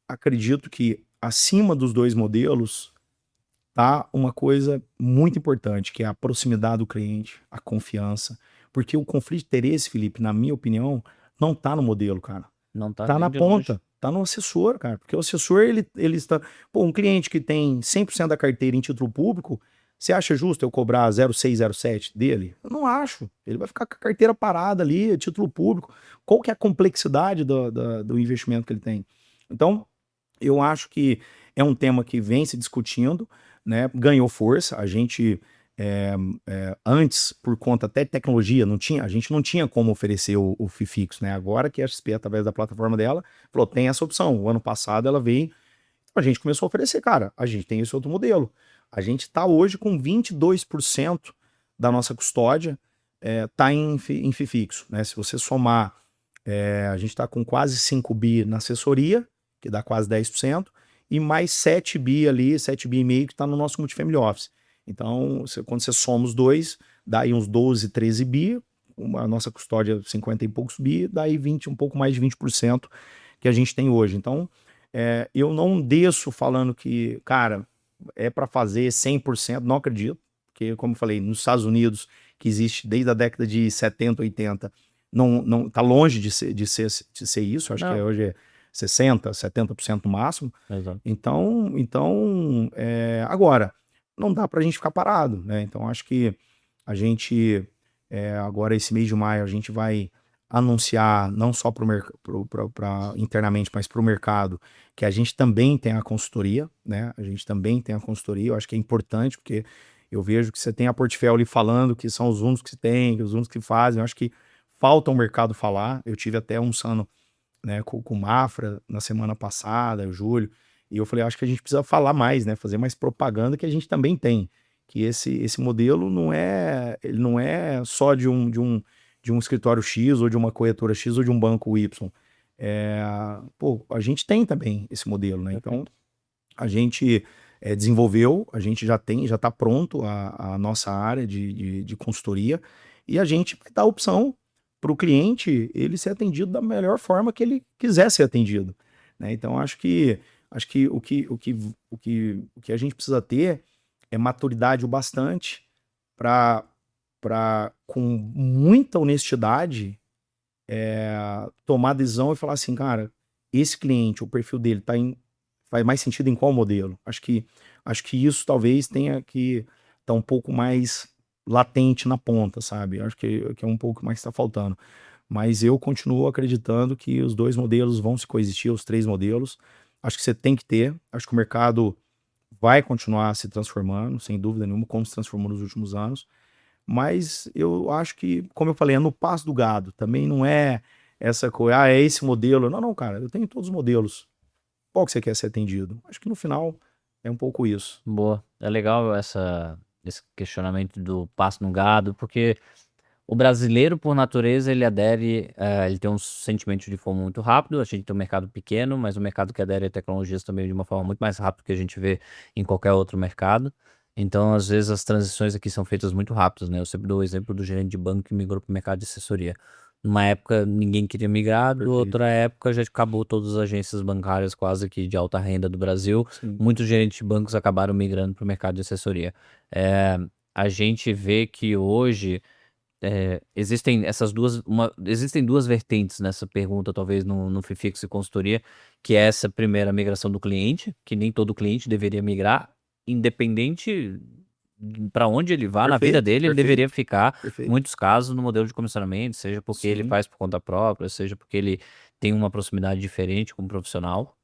acredito que acima dos dois modelos tá uma coisa muito importante, que é a proximidade do cliente, a confiança, porque o conflito de interesse, Felipe, na minha opinião, não tá no modelo, cara. Não tá Tá nem na de longe. ponta, tá no assessor, cara. Porque o assessor, ele está. Pô, um cliente que tem 100% da carteira em título público, você acha justo eu cobrar 0,607 dele? Eu não acho. Ele vai ficar com a carteira parada ali, título público. Qual que é a complexidade do investimento que ele tem? Então, eu acho que é um tema que vem se discutindo, né? Ganhou força. A gente antes, por conta até de tecnologia, a gente não tinha como oferecer o FII fixo, né? Agora que a XP, através da plataforma dela, falou, tem essa opção. O ano passado ela veio, a gente começou a oferecer, cara, a gente tem esse outro modelo. A gente está hoje com 22% da nossa custódia tá em FII fixo, né? Se você somar, a gente está com quase 5 bi na assessoria, que dá quase 10%, e mais 7 bi ali, 7 bi e meio que está no nosso multifamily office. Então, quando você soma os dois, dá aí uns 12, 13 bi, a nossa custódia 50 e poucos bi, dá aí 20, um pouco mais de 20% que a gente tem hoje. Então, eu não desço falando que, cara, é para fazer 100%, não acredito, porque, como eu falei, nos Estados Unidos, que existe desde a década de 70, 80, não tá longe de ser isso, acho que Não. hoje é 60%, 70% no máximo. Exato. Então agora, não dá para a gente ficar parado, né? Então, acho que a gente, agora esse mês de maio, a gente vai anunciar, não só internamente, mas para o mercado, que a gente também tem a consultoria, né? A gente também tem a consultoria, eu acho que é importante, porque eu vejo que você tem a Portfel ali falando que são os únicos que tem, os únicos que fazem, eu acho que falta o mercado falar. Eu tive até almoçando, né, com o Mafra na semana passada, o Júlio, e eu falei, acho que a gente precisa falar mais, né, fazer mais propaganda, que a gente também tem, que esse modelo ele não é só de um escritório X, ou de uma corretora X, ou de um banco Y. A gente tem também esse modelo, né? Então, a gente desenvolveu, a gente já está pronto a nossa área de consultoria, e a gente vai dar a opção para o cliente ele ser atendido da melhor forma que ele quiser ser atendido, né? Então, acho que o que a gente precisa ter é maturidade o bastante para com muita honestidade, tomar decisão e falar assim, cara, esse cliente, o perfil dele faz mais sentido em qual modelo? Acho que isso talvez tenha que estar um pouco mais latente na ponta, sabe? Acho que é um pouco mais que está faltando. Mas eu continuo acreditando que os dois modelos vão se coexistir, os três modelos. Acho que você tem que ter. Acho que o mercado vai continuar se transformando, sem dúvida nenhuma, como se transformou nos últimos anos. Mas eu acho que, como eu falei, é no passo do gado. Também não é essa coisa, é esse modelo. Não, cara, eu tenho todos os modelos. Qual que você quer ser atendido? Acho que no final é um pouco isso. Boa. É legal esse questionamento do passo no gado, porque o brasileiro, por natureza, ele adere, ele tem um sentimento de fome muito rápido. A gente tem um mercado pequeno, mas um mercado que adere a tecnologias também de uma forma muito mais rápida que a gente vê em qualquer outro mercado. Então, às vezes, as transições aqui são feitas muito rápidas, né? Eu sempre dou o exemplo do gerente de banco que migrou para o mercado de assessoria. Numa época, ninguém queria migrar, Perfeito. outra época, já acabou todas as agências bancárias quase que de alta renda do Brasil. Sim. Muitos gerentes de bancos acabaram migrando para o mercado de assessoria. A gente vê que hoje existem existem duas vertentes nessa pergunta, talvez no FII fixo e consultoria, que é essa primeira migração do cliente, que nem todo cliente deveria migrar, independente para onde ele vá na vida Perfeito, dele, ele perfeito, deveria ficar, em perfeito. muitos casos, no modelo de comissionamento, seja porque ele Sim. faz por conta própria, seja porque ele tem uma proximidade diferente com o profissional.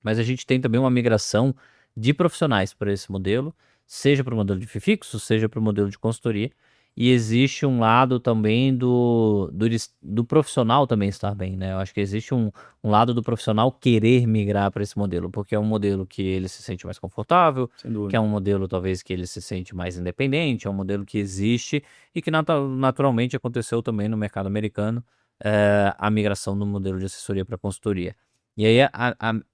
Mas a gente tem também uma migração de profissionais para esse modelo, seja para o modelo de FII fixo, seja para o modelo de consultoria. e existe um lado também do profissional também estar bem, né? Eu acho que existe um lado do profissional querer migrar para esse modelo, porque é um modelo que ele se sente mais confortável, Sem que dúvida. é um modelo talvez que ele se sente mais independente, é um modelo que existe e que naturalmente aconteceu também no mercado americano, a migração do modelo de assessoria para consultoria. E aí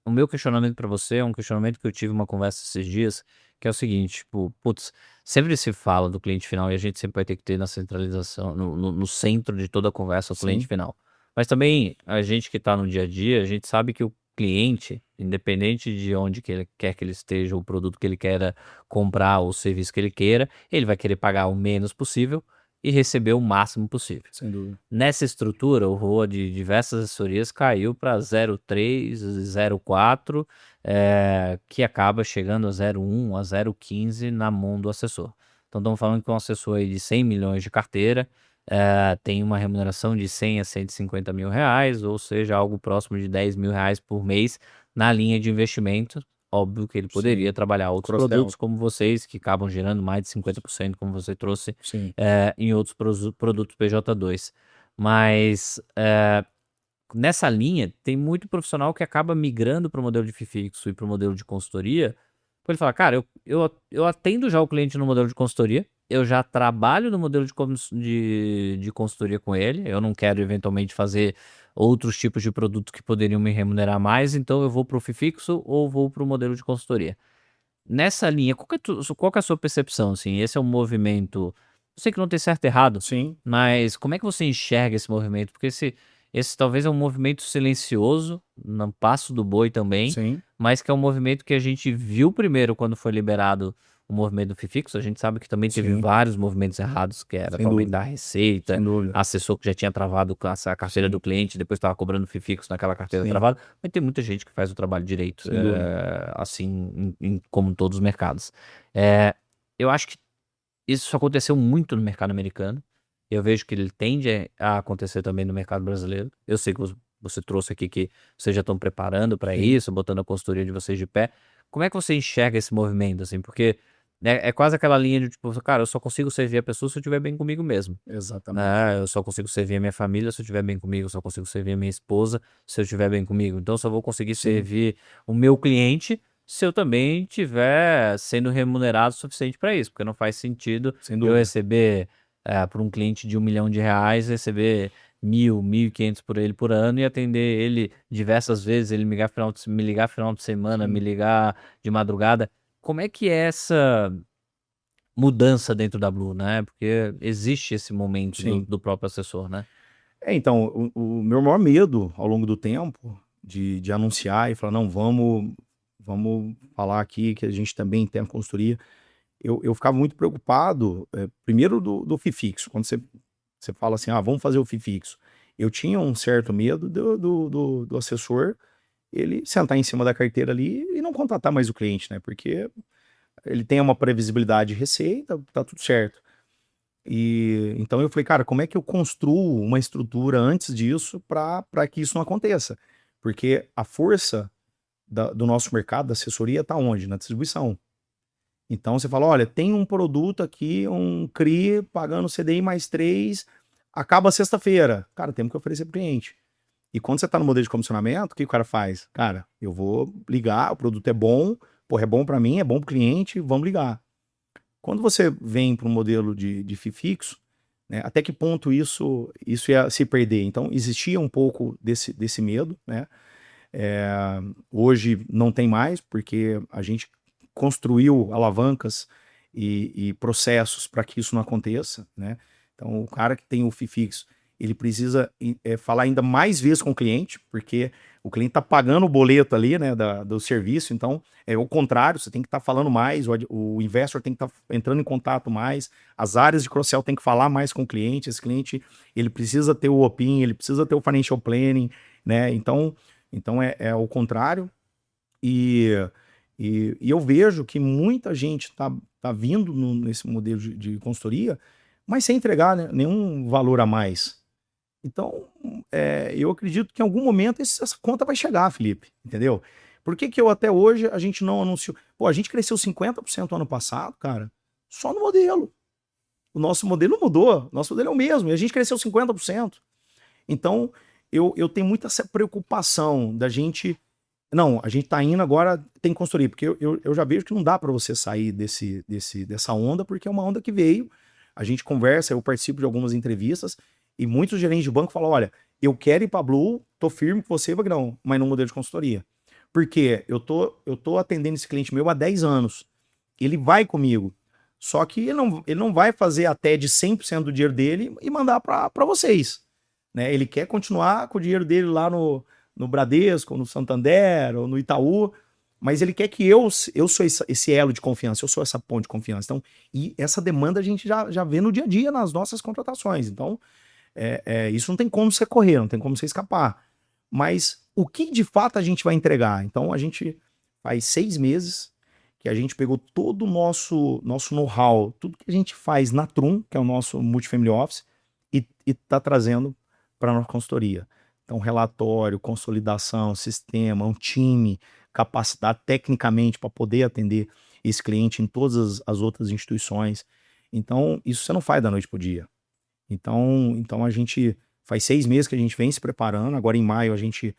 o meu questionamento para você é um questionamento que eu tive uma conversa esses dias, que é o seguinte, tipo, putz, sempre se fala do cliente final e a gente sempre vai ter que ter na centralização, no centro de toda a conversa o cliente Sim, final. Mas também a gente que está no dia a dia, a gente sabe que o cliente, independente de onde que ele quer que ele esteja, o produto que ele queira comprar, ou o serviço que ele queira, ele vai querer pagar o menos possível e receber o máximo possível. sem dúvida. Nessa estrutura, o ROA de diversas assessorias caiu para 0,3, 0,4, que acaba chegando a 0,1, a 0,15 na mão do assessor. Então, estamos falando que um assessor aí de 100 milhões de carteira tem uma remuneração de 100 a 150 mil reais, ou seja, algo próximo de 10 mil reais por mês na linha de investimento. Óbvio que ele poderia Sim. trabalhar outros Cross-sell. produtos como vocês, que acabam gerando mais de 50%, como você trouxe Sim. em outros produtos PJ2. Mas nessa linha, tem muito profissional que acaba migrando para o modelo de FII fixo e para o modelo de consultoria. Ele fala, cara, eu atendo já o cliente no modelo de consultoria, eu já trabalho no modelo de consultoria com ele, eu não quero eventualmente fazer outros tipos de produtos que poderiam me remunerar mais, então eu vou para o FII fixo ou vou para o modelo de consultoria. Nessa linha, qual que é a sua percepção, assim? Esse é um movimento, eu sei que não tem certo e errado, Sim, mas como é que você enxerga esse movimento? Porque esse talvez é um movimento silencioso, no passo do boi também, sim, mas que é um movimento que a gente viu primeiro quando foi liberado o movimento do FIFIX. A gente sabe que também teve sim, vários movimentos errados, que era sem para dúvida, aumentar a receita, sem dúvida. assessor que já tinha travado a carteira do Sim, cliente, depois estava cobrando FIFIX naquela carteira sim, travada, mas tem muita gente que faz o trabalho direito, sem dúvida. assim, como em todos os mercados. É, eu acho que isso aconteceu muito no mercado americano. Eu vejo que ele tende a acontecer também no mercado brasileiro. Eu sei que você trouxe aqui que vocês já estão preparando para Sim, isso, botando a consultoria de vocês de pé. Como é que você enxerga esse movimento, assim? Porque é quase aquela linha de tipo, cara, eu só consigo servir a pessoa se eu estiver bem comigo mesmo. exatamente. Né? Eu só consigo servir a minha família se eu estiver bem comigo, eu só consigo servir a minha esposa se eu estiver bem comigo. Então, eu só vou conseguir Sim, servir o meu cliente se eu também estiver sendo remunerado o suficiente para isso, porque não faz sentido sem eu dúvida. receber por um cliente de 1 milhão de reais, receber 1.000, 1.500 por ele por ano e atender ele diversas vezes, ele me ligar final de semana, me Sim, ligar de madrugada. Como é que é essa mudança dentro da Blue, né? Porque existe esse momento do, sim. do próprio assessor, né? Então, o meu maior medo ao longo do tempo de anunciar e falar, não, vamos falar aqui que a gente também tem a consultoria. Eu ficava muito preocupado, primeiro do FII fixo, quando você fala assim, vamos fazer o FII fixo. Eu tinha um certo medo do assessor ele sentar em cima da carteira ali e não contratar mais o cliente, né? Porque ele tem uma previsibilidade de receita, tá tudo certo. E então eu falei, cara, como é que eu construo uma estrutura antes disso para que isso não aconteça? Porque a força do nosso mercado, da assessoria, está onde? Na distribuição. Então você fala, olha, tem um produto aqui, um CRI pagando CDI mais 3, acaba sexta-feira. Cara, temos que oferecer para o cliente. E quando você está no modelo de comissionamento, o que o cara faz? Cara, eu vou ligar, o produto é bom, porra, é bom para mim, é bom para o cliente, vamos ligar. Quando você vem para um modelo de FII fixo, né, até que ponto isso ia se perder? Então, existia um pouco desse medo, né? Hoje não tem mais, porque a gente construiu alavancas e processos para que isso não aconteça, né? Então, o cara que tem o FII fixo, ele precisa falar ainda mais vezes com o cliente, porque o cliente está pagando o boleto ali, né, do serviço, então é o contrário, você tem que estar falando mais, o investor tem que estar entrando em contato mais, as áreas de cross-sell tem que falar mais com o cliente, esse cliente, ele precisa ter o OPIN, ele precisa ter o financial planning, né, então é o contrário, e eu vejo que muita gente tá vindo nesse modelo de consultoria, mas sem entregar, né, nenhum valor a mais. Então, eu acredito que em algum momento essa conta vai chegar, Felipe, entendeu? Por que até hoje a gente não anunciou? Pô, a gente cresceu 50% ano passado, cara, só no modelo. o nosso modelo não mudou, o nosso modelo é o mesmo, e a gente cresceu 50%. Então, eu tenho muita essa preocupação da gente... Não, a gente tá indo agora, tem consultoria, porque eu já vejo que não dá para você sair dessa onda, porque é uma onda que veio, a gente conversa, eu participo de algumas entrevistas, e muitos gerentes de banco falam, olha, eu quero ir para Blue, tô firme com você, Vagnão, mas no modelo de consultoria. Porque eu tô atendendo esse cliente meu há 10 anos, ele vai comigo, só que ele não vai fazer até de 100% do dinheiro dele e mandar para vocês, né? Ele quer continuar com o dinheiro dele lá no Bradesco, no Santander, ou no Itaú, mas ele quer que eu sou esse elo de confiança, eu sou essa ponte de confiança. Então, e essa demanda a gente já vê no dia a dia nas nossas contratações. Então, isso não tem como você correr, não tem como você escapar. Mas o que de fato a gente vai entregar? Então, a gente faz 6 meses que a gente pegou todo o nosso know-how, tudo que a gente faz na Trum, que é o nosso Multifamily Office, e está trazendo para a nossa consultoria. Então, relatório, consolidação, sistema, um time, capacidade tecnicamente para poder atender esse cliente em todas as outras instituições. Então, isso você não faz da noite para o dia. Então a gente faz 6 meses que a gente vem se preparando. Agora, em maio, a gente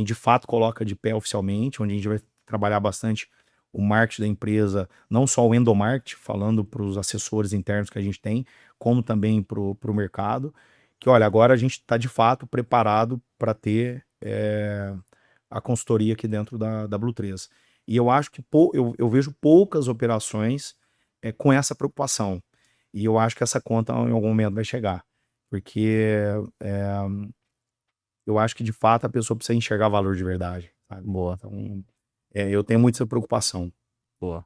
de fato coloca de pé oficialmente, onde a gente vai trabalhar bastante o marketing da empresa, não só o endomarketing, falando para os assessores internos que a gente tem, como também para o mercado. Que olha, agora a gente está de fato preparado para ter a consultoria aqui dentro da Blue 3. E eu acho que eu vejo poucas operações com essa preocupação. E eu acho que essa conta em algum momento vai chegar. Porque eu acho que de fato a pessoa precisa enxergar valor de verdade. Sabe? Boa, Então, eu tenho muita essa preocupação. boa.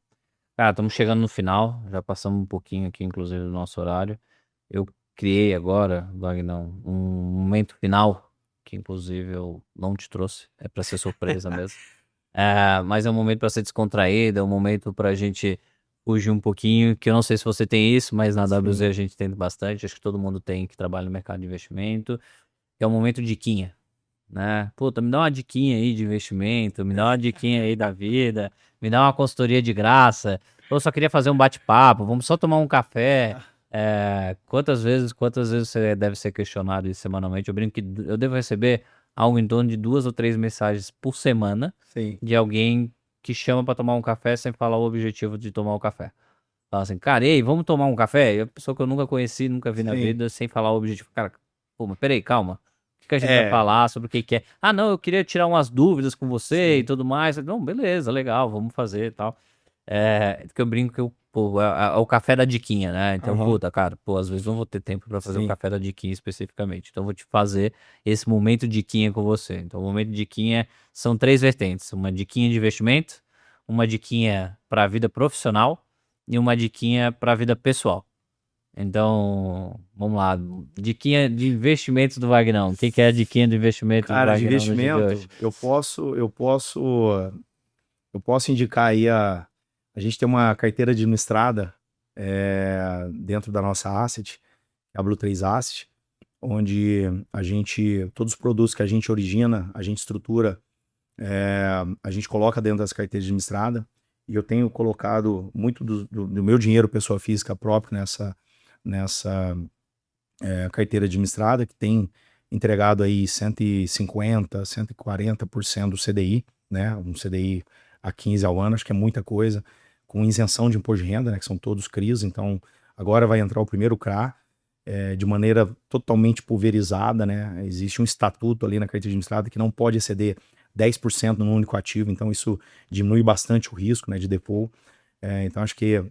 Cara, estamos chegando no final, já passamos um pouquinho aqui, inclusive, do nosso horário. Eu criei agora, Vagnão, um momento final, que inclusive eu não te trouxe, é para ser surpresa mesmo. Mas é um momento para ser descontraído, é um momento para a gente fugir um pouquinho, que eu não sei se você tem isso, mas na WZ a gente tem bastante, acho que todo mundo tem que trabalha no mercado de investimento, que é um momento diquinha, né? Puta, me dá uma diquinha aí de investimento, me dá uma diquinha aí da vida, me dá uma consultoria de graça, eu só queria fazer um bate-papo, vamos só tomar um café. Quantas vezes você deve ser questionado isso semanalmente? Eu brinco que eu devo receber algo em torno de 2 ou 3 mensagens por semana Sim. de alguém que chama pra tomar um café sem falar o objetivo de tomar o café. Fala assim, cara, ei, vamos tomar um café? E a pessoa que eu nunca conheci, nunca vi na Sim. vida, sem falar o objetivo. Cara, pô, mas peraí, calma. O que a gente vai falar sobre o que é? Ah, não, eu queria tirar umas dúvidas com você e tudo mais. Não, beleza, legal, vamos fazer e tal. Que eu brinco que é o café da diquinha, né? Então, puta, cara, às vezes não vou ter tempo pra fazer o café da diquinha especificamente. Então, eu vou te fazer esse momento diquinha com você. Então, o momento diquinha são 3 vertentes. Uma diquinha de investimento, uma diquinha pra vida profissional e uma diquinha pra vida pessoal. Então, vamos lá. Diquinha de investimentos do Vagnão. O que é a diquinha de investimento do Cara, de Vagnão no dia de investimento, hoje? eu posso indicar aí a gente tem uma carteira administrada dentro da nossa asset, a Blue 3 Asset, onde todos os produtos que a gente origina, a gente estrutura, a gente coloca dentro das carteiras administradas, e eu tenho colocado muito do meu dinheiro, pessoa física próprio, nessa carteira administrada, que tem entregado aí 150%, 140% do CDI, né? Um CDI a 15 ao ano, acho que é muita coisa, com isenção de imposto de renda, né? Que são todos CRIs, então agora vai entrar o primeiro CRA, de maneira totalmente pulverizada, né? Existe um estatuto ali na carteira administrada que não pode exceder 10% num único ativo, então isso diminui bastante o risco, né, de default. Então acho que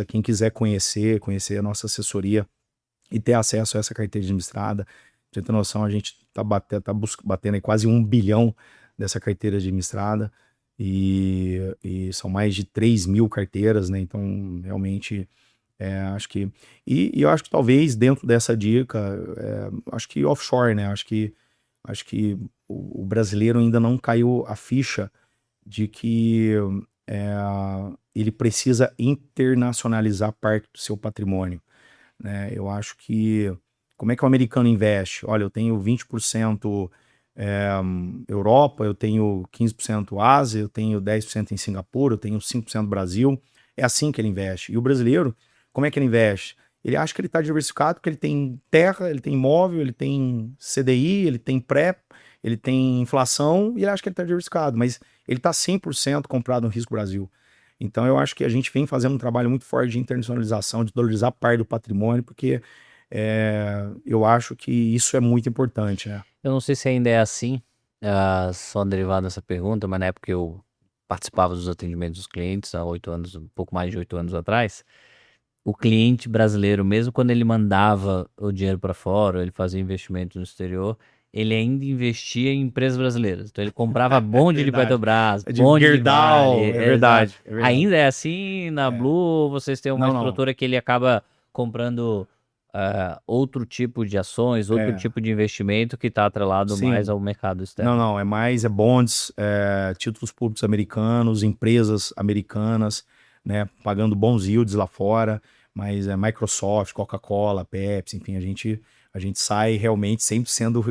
quem quiser conhecer a nossa assessoria e ter acesso a essa carteira administrada, pra você ter noção, a gente tá batendo aí quase 1 bilhão dessa carteira administrada, e são mais de 3 mil carteiras, né? Então realmente acho que eu acho que talvez dentro dessa dica, acho que offshore, né? Acho que o brasileiro ainda não caiu a ficha de que ele precisa internacionalizar parte do seu patrimônio, né? Eu acho que como é que o americano investe? Olha, eu tenho 20% Europa, eu tenho 15% Ásia, eu tenho 10% em Singapura, eu tenho 5% Brasil. É assim que ele investe. E o brasileiro, como é que ele investe? ele acha que ele está diversificado porque ele tem terra, ele tem imóvel, ele tem CDI, ele tem pré, ele tem inflação e ele acha que ele está diversificado, mas ele está 100% comprado no Risco Brasil. Então eu acho que a gente vem fazendo um trabalho muito forte de internacionalização, de valorizar parte do patrimônio, porque eu acho que isso é muito importante, né? Eu não sei se ainda é assim, só derivado dessa pergunta, mas na época eu participava dos atendimentos dos clientes, há 8 anos, um pouco mais de 8 anos atrás, o cliente brasileiro, mesmo quando ele mandava o dinheiro para fora, ele fazia investimento no exterior, ele ainda investia em empresas brasileiras. Então ele comprava bonde de verdade. Petrobras, De bonde de Gerdau, Vale. é verdade, Exato. é verdade. Ainda é assim na Blue, vocês têm uma Não, não. estrutura que ele acaba comprando outro tipo de ações, outro É. tipo de investimento que está atrelado Sim. mais ao mercado externo. Não, é bonds, títulos públicos americanos, empresas americanas, né, pagando bons yields lá fora, mas Microsoft, Coca-Cola, Pepsi, enfim, a gente sai realmente sempre sendo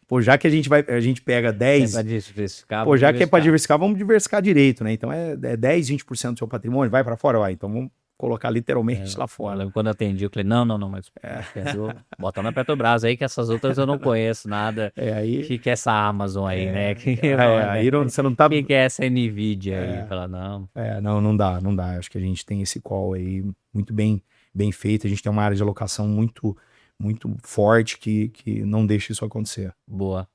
pô, já que a gente pega 10, É para diversificar, pô, vamos já que é para diversificar. diversificar, vamos diversificar direito, né? Então é 10, 20% do seu patrimônio, vai para fora, vai, então vamos colocar literalmente lá Eu fora. lembro quando eu atendi, eu falei, não, mas bota na Petrobras aí, que essas outras eu não conheço nada. Aí, Que é essa Amazon aí, né? aí você não tá... Que é essa Nvidia aí? Fala, não. Não dá. Acho que a gente tem esse call aí muito bem feito. A gente tem uma área de alocação muito, muito forte que não deixa isso acontecer. Boa.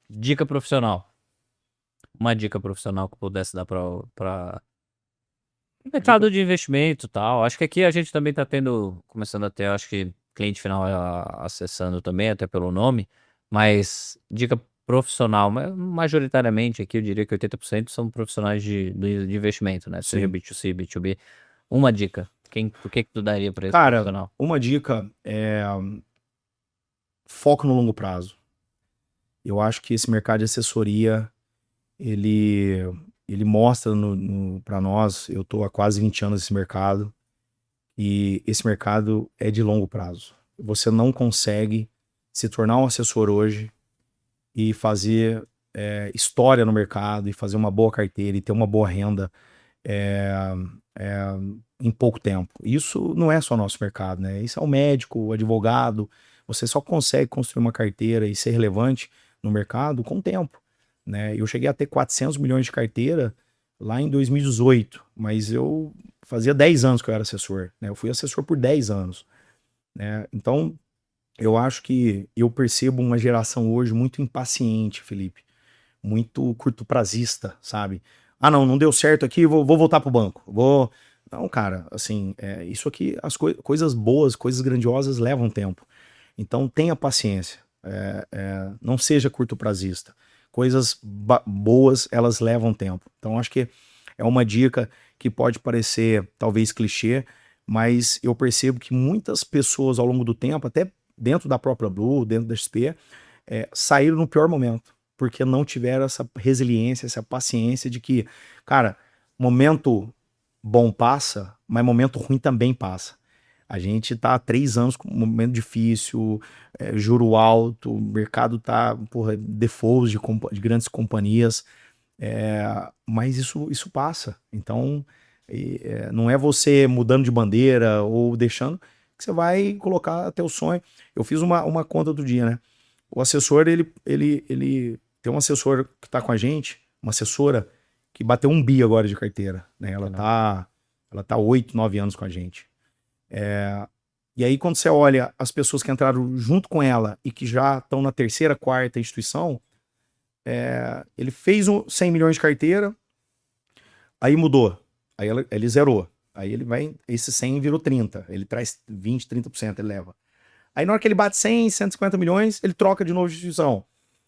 Dica profissional. Uma dica profissional que eu pudesse dar para mercado de investimento e tal. Acho que aqui a gente também tá começando a ter, acho que cliente final acessando também, até pelo nome, mas dica profissional, majoritariamente aqui eu diria que 80% são profissionais de investimento, né? Seja Sim. B2C, B2B. Uma dica, o que tu daria para esse Cara, profissional? uma dica é foco no longo prazo. Eu acho que esse mercado de assessoria, ele mostra para nós, eu tô há quase 20 anos nesse mercado, e esse mercado é de longo prazo. Você não consegue se tornar um assessor hoje e fazer história no mercado e fazer uma boa carteira e ter uma boa renda em pouco tempo. Isso não é só nosso mercado, né? Isso é o médico, o advogado. Você só consegue construir uma carteira e ser relevante no mercado com o tempo, né? Eu cheguei a ter 400 milhões de carteira lá em 2018, mas eu fazia 10 anos que eu era assessor, né? Eu fui assessor por 10 anos, né? Então, eu acho que eu percebo uma geração hoje muito impaciente, Felipe, muito curto-prazista, sabe? Ah, não deu certo aqui, vou voltar pro banco. Não, cara, assim, isso aqui, as coisas boas, coisas grandiosas levam tempo. Então tenha paciência, não seja curto-prazista. Coisas boas, elas levam tempo. Então acho que é uma dica que pode parecer talvez clichê, mas eu percebo que muitas pessoas ao longo do tempo, até dentro da própria Blue, dentro da XP, saíram no pior momento, porque não tiveram essa resiliência, essa paciência de que, cara, momento bom passa, mas momento ruim também passa. A gente tá há 3 anos com um momento difícil, juro alto, o mercado tá, defaults de grandes companhias, mas isso passa. Então, não é você mudando de bandeira ou deixando que você vai colocar teu sonho. Eu fiz uma conta outro dia, né? O assessor, ele tem um assessor que tá com a gente, uma assessora que bateu 1 bi agora de carteira, né? Ela tá 8, 9 anos com a gente. E aí quando você olha as pessoas que entraram junto com ela e que já estão na terceira, quarta instituição, ele fez 100 milhões de carteira, aí mudou, aí ele zerou, aí esse 100 virou 30, ele traz 20, 30%, ele leva. Aí na hora que ele bate 100, 150 milhões, ele troca de novo de instituição.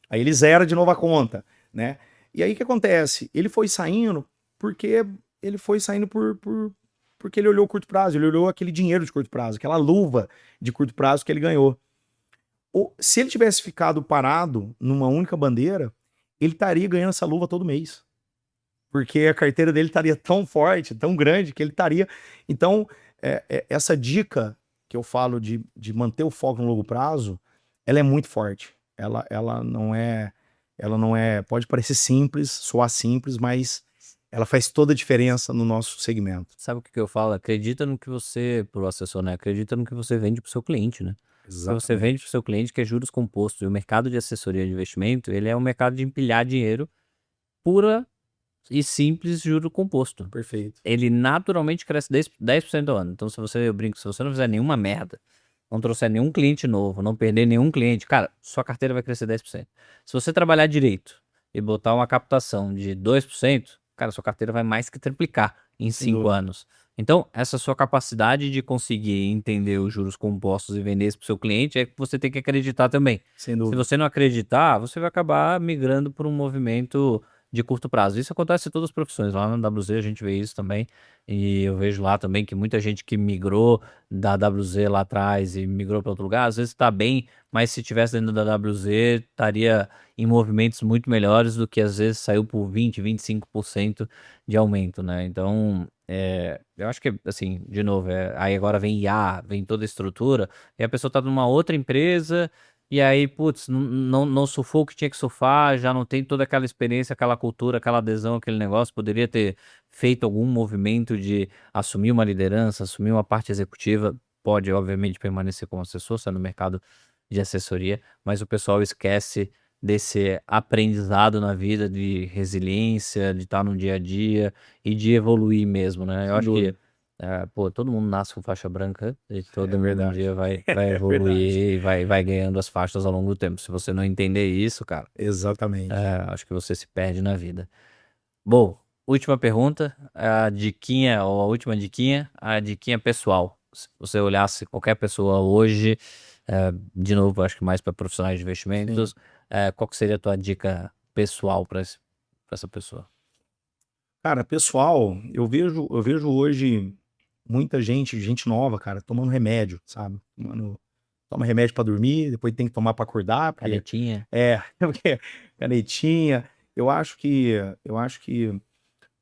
Aí ele zera de novo a conta, né? E aí o que acontece? Ele foi saindo porque porque ele olhou o curto prazo, ele olhou aquele dinheiro de curto prazo, aquela luva de curto prazo que ele ganhou. Se ele tivesse ficado parado numa única bandeira, ele estaria ganhando essa luva todo mês. Porque a carteira dele estaria tão forte, tão grande, que ele estaria... Então, essa dica que eu falo de manter o foco no longo prazo, ela é muito forte. Ela não é... Pode parecer simples, soar simples, mas ela faz toda a diferença no nosso segmento. Sabe o que eu falo? Acredita no que você, pro assessor, né? Acredita no que você vende pro seu cliente, né? O que você Exatamente. vende pro seu cliente que é juros compostos. E o mercado de assessoria de investimento, ele é um mercado de empilhar dinheiro pura e simples juro composto. Perfeito. Ele naturalmente cresce 10% ao ano. Então, eu brinco, se você não fizer nenhuma merda, não trouxer nenhum cliente novo, não perder nenhum cliente, cara, sua carteira vai crescer 10%. Se você trabalhar direito e botar uma captação de 2%, cara, sua carteira vai mais que triplicar em Sem 5 dúvida. anos. Então, essa sua capacidade de conseguir entender os juros compostos e vender isso para o seu cliente é que você tem que acreditar também. Sem Se dúvida. você não acreditar, você vai acabar migrando para um movimento de curto prazo. Isso acontece em todas as profissões. Lá na WZ a gente vê isso também. E eu vejo lá também que muita gente que migrou da WZ lá atrás e migrou para outro lugar, às vezes está bem, mas se tivesse dentro da WZ, estaria em movimentos muito melhores do que às vezes saiu por 20, 25% de aumento, né? Então, eu acho que, assim, de novo, aí agora vem IA, vem toda a estrutura, e a pessoa tá numa outra empresa, e aí, putz, não surfou o que tinha que surfar, já não tem toda aquela experiência, aquela cultura, aquela adesão, aquele negócio, poderia ter feito algum movimento de assumir uma liderança, assumir uma parte executiva, pode, obviamente, permanecer como assessor, se é no mercado de assessoria, mas o pessoal esquece desse aprendizado na vida de resiliência, de estar no dia a dia e de evoluir mesmo, né? Eu Sem acho que, dúvida. pô, todo mundo nasce com faixa branca e todo É mundo um verdade. dia vai É evoluir e vai ganhando as faixas ao longo do tempo. Se você não entender isso, cara, Exatamente. acho que você se perde na vida. Bom, última pergunta, a diquinha, ou a última diquinha, a diquinha pessoal. Se você olhasse qualquer pessoa hoje, de novo, acho que mais para profissionais de investimentos, qual que seria a tua dica pessoal para essa pessoa? Cara, pessoal, eu vejo hoje muita gente nova, cara, tomando remédio, sabe? Toma remédio pra dormir, depois tem que tomar pra acordar, porque Canetinha? porque canetinha. Eu acho que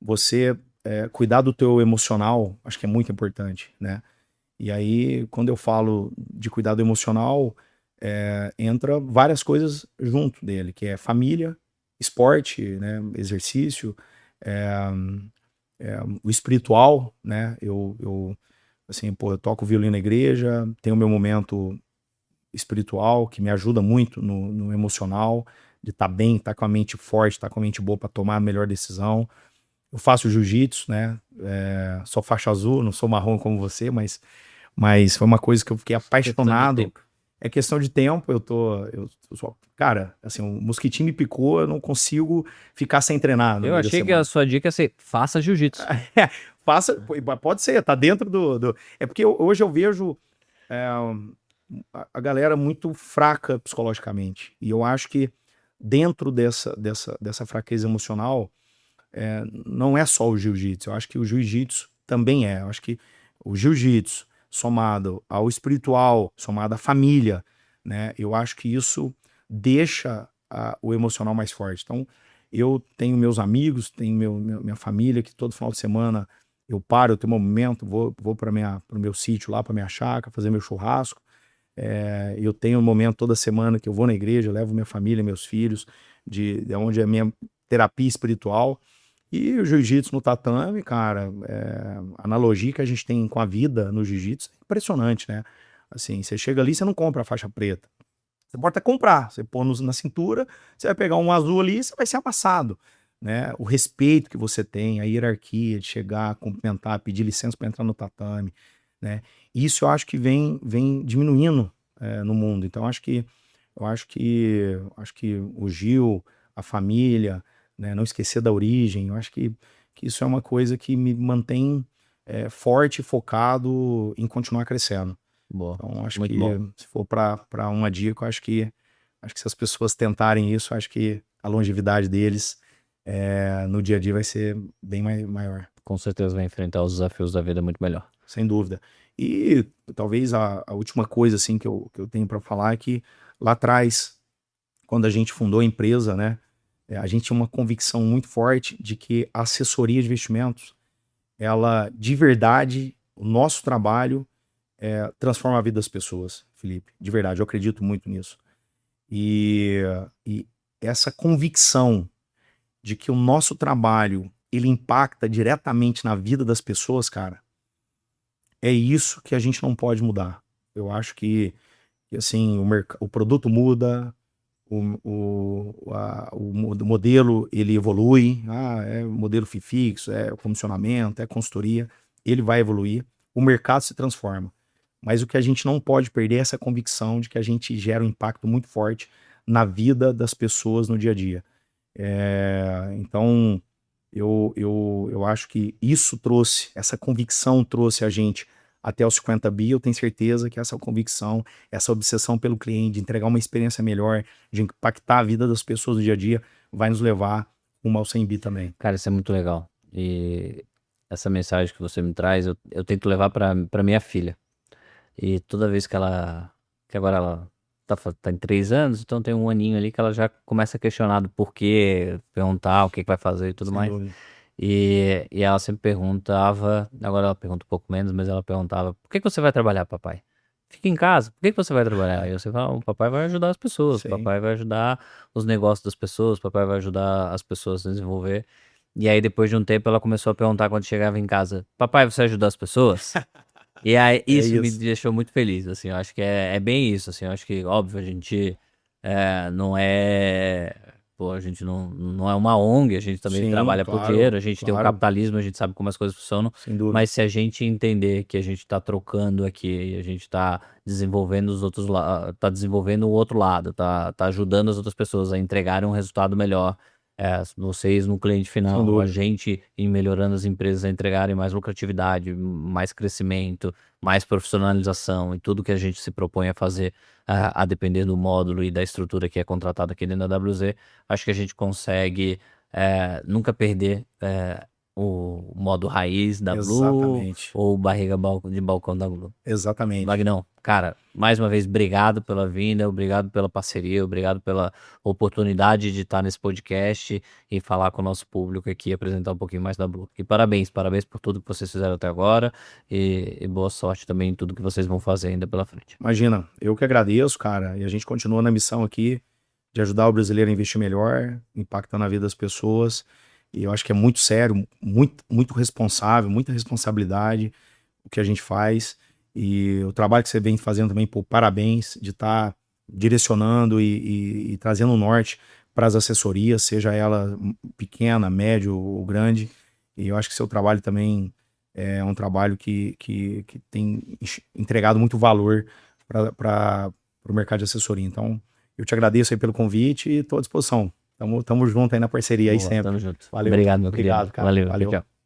você cuidar do teu emocional, acho que é muito importante, né? E aí, quando eu falo de cuidado emocional, entra várias coisas junto dele, que é família, esporte, né, exercício, é, o espiritual, né? Assim, pô, eu toco violino na igreja, tenho o meu momento espiritual que me ajuda muito no emocional, de estar bem, estar com a mente forte, estar com a mente boa para tomar a melhor decisão. Eu faço jiu-jitsu, né? Sou faixa azul, não sou marrom como você, mas foi uma coisa que eu fiquei Questão de apaixonado. tempo. É questão de tempo, cara, assim, o mosquitinho me picou, eu não consigo ficar sem treinar no Eu meio da achei que semana. a sua dica ia ser faça jiu-jitsu. Pode ser, tá dentro do. É porque hoje eu vejo a galera muito fraca psicologicamente. E eu acho que dentro dessa fraqueza emocional, não é só o jiu-jitsu. Eu acho que o jiu-jitsu também é. Eu acho que o jiu-jitsu, somado ao espiritual, somado à família, né? Eu acho que isso deixa o emocional mais forte. Então, eu tenho meus amigos, tenho minha família, que todo final de semana eu paro, eu tenho um momento, vou para o meu sítio lá, para minha chácara, fazer meu churrasco. Eu tenho um momento toda semana que eu vou na igreja, eu levo minha família, meus filhos, de onde é a minha terapia espiritual. E o jiu-jitsu no tatame, cara, a analogia que a gente tem com a vida no jiu-jitsu é impressionante, né? Assim, você chega ali, você não compra a faixa preta. Você pode até comprar, você pôr na cintura, você vai pegar um azul ali e você vai ser amassado, né? O respeito que você tem, a hierarquia de chegar, cumprimentar, pedir licença para entrar no tatame, né? Isso eu acho que vem diminuindo no mundo. Então eu acho que o Gil, a família, né, não esquecer da origem, eu acho que isso é uma coisa que me mantém forte e focado em continuar crescendo. Boa. Então, acho Muito que bom. se for para uma dica, eu acho que se as pessoas tentarem isso, acho que a longevidade deles no dia a dia vai ser bem maior, Com certeza vai enfrentar os desafios da vida muito melhor. sem dúvida. E talvez a última coisa assim que eu tenho para falar é que lá atrás, quando a gente fundou a empresa, né, a gente tinha uma convicção muito forte de que a assessoria de investimentos, ela, de verdade, o nosso trabalho transforma a vida das pessoas, Felipe. De verdade, eu acredito muito nisso. E essa convicção de que o nosso trabalho ele impacta diretamente na vida das pessoas, cara, é isso que a gente não pode mudar. Eu acho que assim, o produto muda, o modelo ele evolui, é modelo fixo, é comissionamento, é consultoria, ele vai evoluir, o mercado se transforma. Mas o que a gente não pode perder é essa convicção de que a gente gera um impacto muito forte na vida das pessoas no dia a dia. Então, eu acho que essa convicção trouxe a gente até os 50 bi. Eu tenho certeza que essa convicção, essa obsessão pelo cliente, de entregar uma experiência melhor, de impactar a vida das pessoas no dia a dia, vai nos levar rumo ao 100 bi também. Cara, isso é muito legal. E essa mensagem que você me traz, eu tento levar para minha filha. E toda vez que agora ela tá em 3 anos, então tem um aninho ali que ela já começa a questionar do porquê, perguntar o que vai fazer e tudo mais. Sem dúvida. E ela sempre perguntava, agora ela pergunta um pouco menos, mas ela perguntava: por que você vai trabalhar, papai? Fica em casa, por que você vai trabalhar? Aí você fala: o papai vai ajudar as pessoas, o Sim. papai vai ajudar os negócios das pessoas, o papai vai ajudar as pessoas a desenvolver. E aí depois de um tempo ela começou a perguntar quando chegava em casa: papai, você ajuda as pessoas? E aí isso me isso. deixou muito feliz, assim, eu acho que é bem isso, assim, eu acho que, óbvio, a gente não pô, a gente não é uma ONG, a gente também Sim, trabalha por claro, dinheiro, a gente tem um claro. capitalismo, a gente sabe como as coisas funcionam, Sem dúvida. mas se a gente entender que a gente tá trocando aqui, e a gente tá desenvolvendo tá desenvolvendo o outro lado, tá ajudando as outras pessoas a entregarem um resultado melhor, vocês no cliente Sem final, a dúvida. gente em melhorando as empresas a entregarem mais lucratividade, mais crescimento, mais profissionalização e tudo que a gente se propõe a fazer, a depender do módulo e da estrutura que é contratada aqui dentro da WZ, acho que a gente consegue nunca perder o modo raiz da Blue Exatamente. ou barriga de balcão da Blue. Exatamente. Magnão, cara, mais uma vez, obrigado pela vinda, obrigado pela parceria, obrigado pela oportunidade de estar nesse podcast e falar com o nosso público aqui, apresentar um pouquinho mais da Blue. E parabéns por tudo que vocês fizeram até agora e boa sorte também em tudo que vocês vão fazer ainda pela frente. Imagina, eu que agradeço, cara, e a gente continua na missão aqui de ajudar o brasileiro a investir melhor, impactando a vida das pessoas, e eu acho que é muito sério, muito responsável, muita responsabilidade o que a gente faz, e o trabalho que você vem fazendo também, pô, parabéns de estar direcionando e trazendo o norte para as assessorias, seja ela pequena, médio ou grande, e eu acho que seu trabalho também é um trabalho que tem entregado muito valor para o mercado de assessoria. Então, eu te agradeço aí pelo convite e estou à disposição. Tamo junto aí na parceria aí Boa, sempre. tamo junto. Valeu. Obrigado, meu Obrigado, querido. cara. Valeu, Valeu. tchau.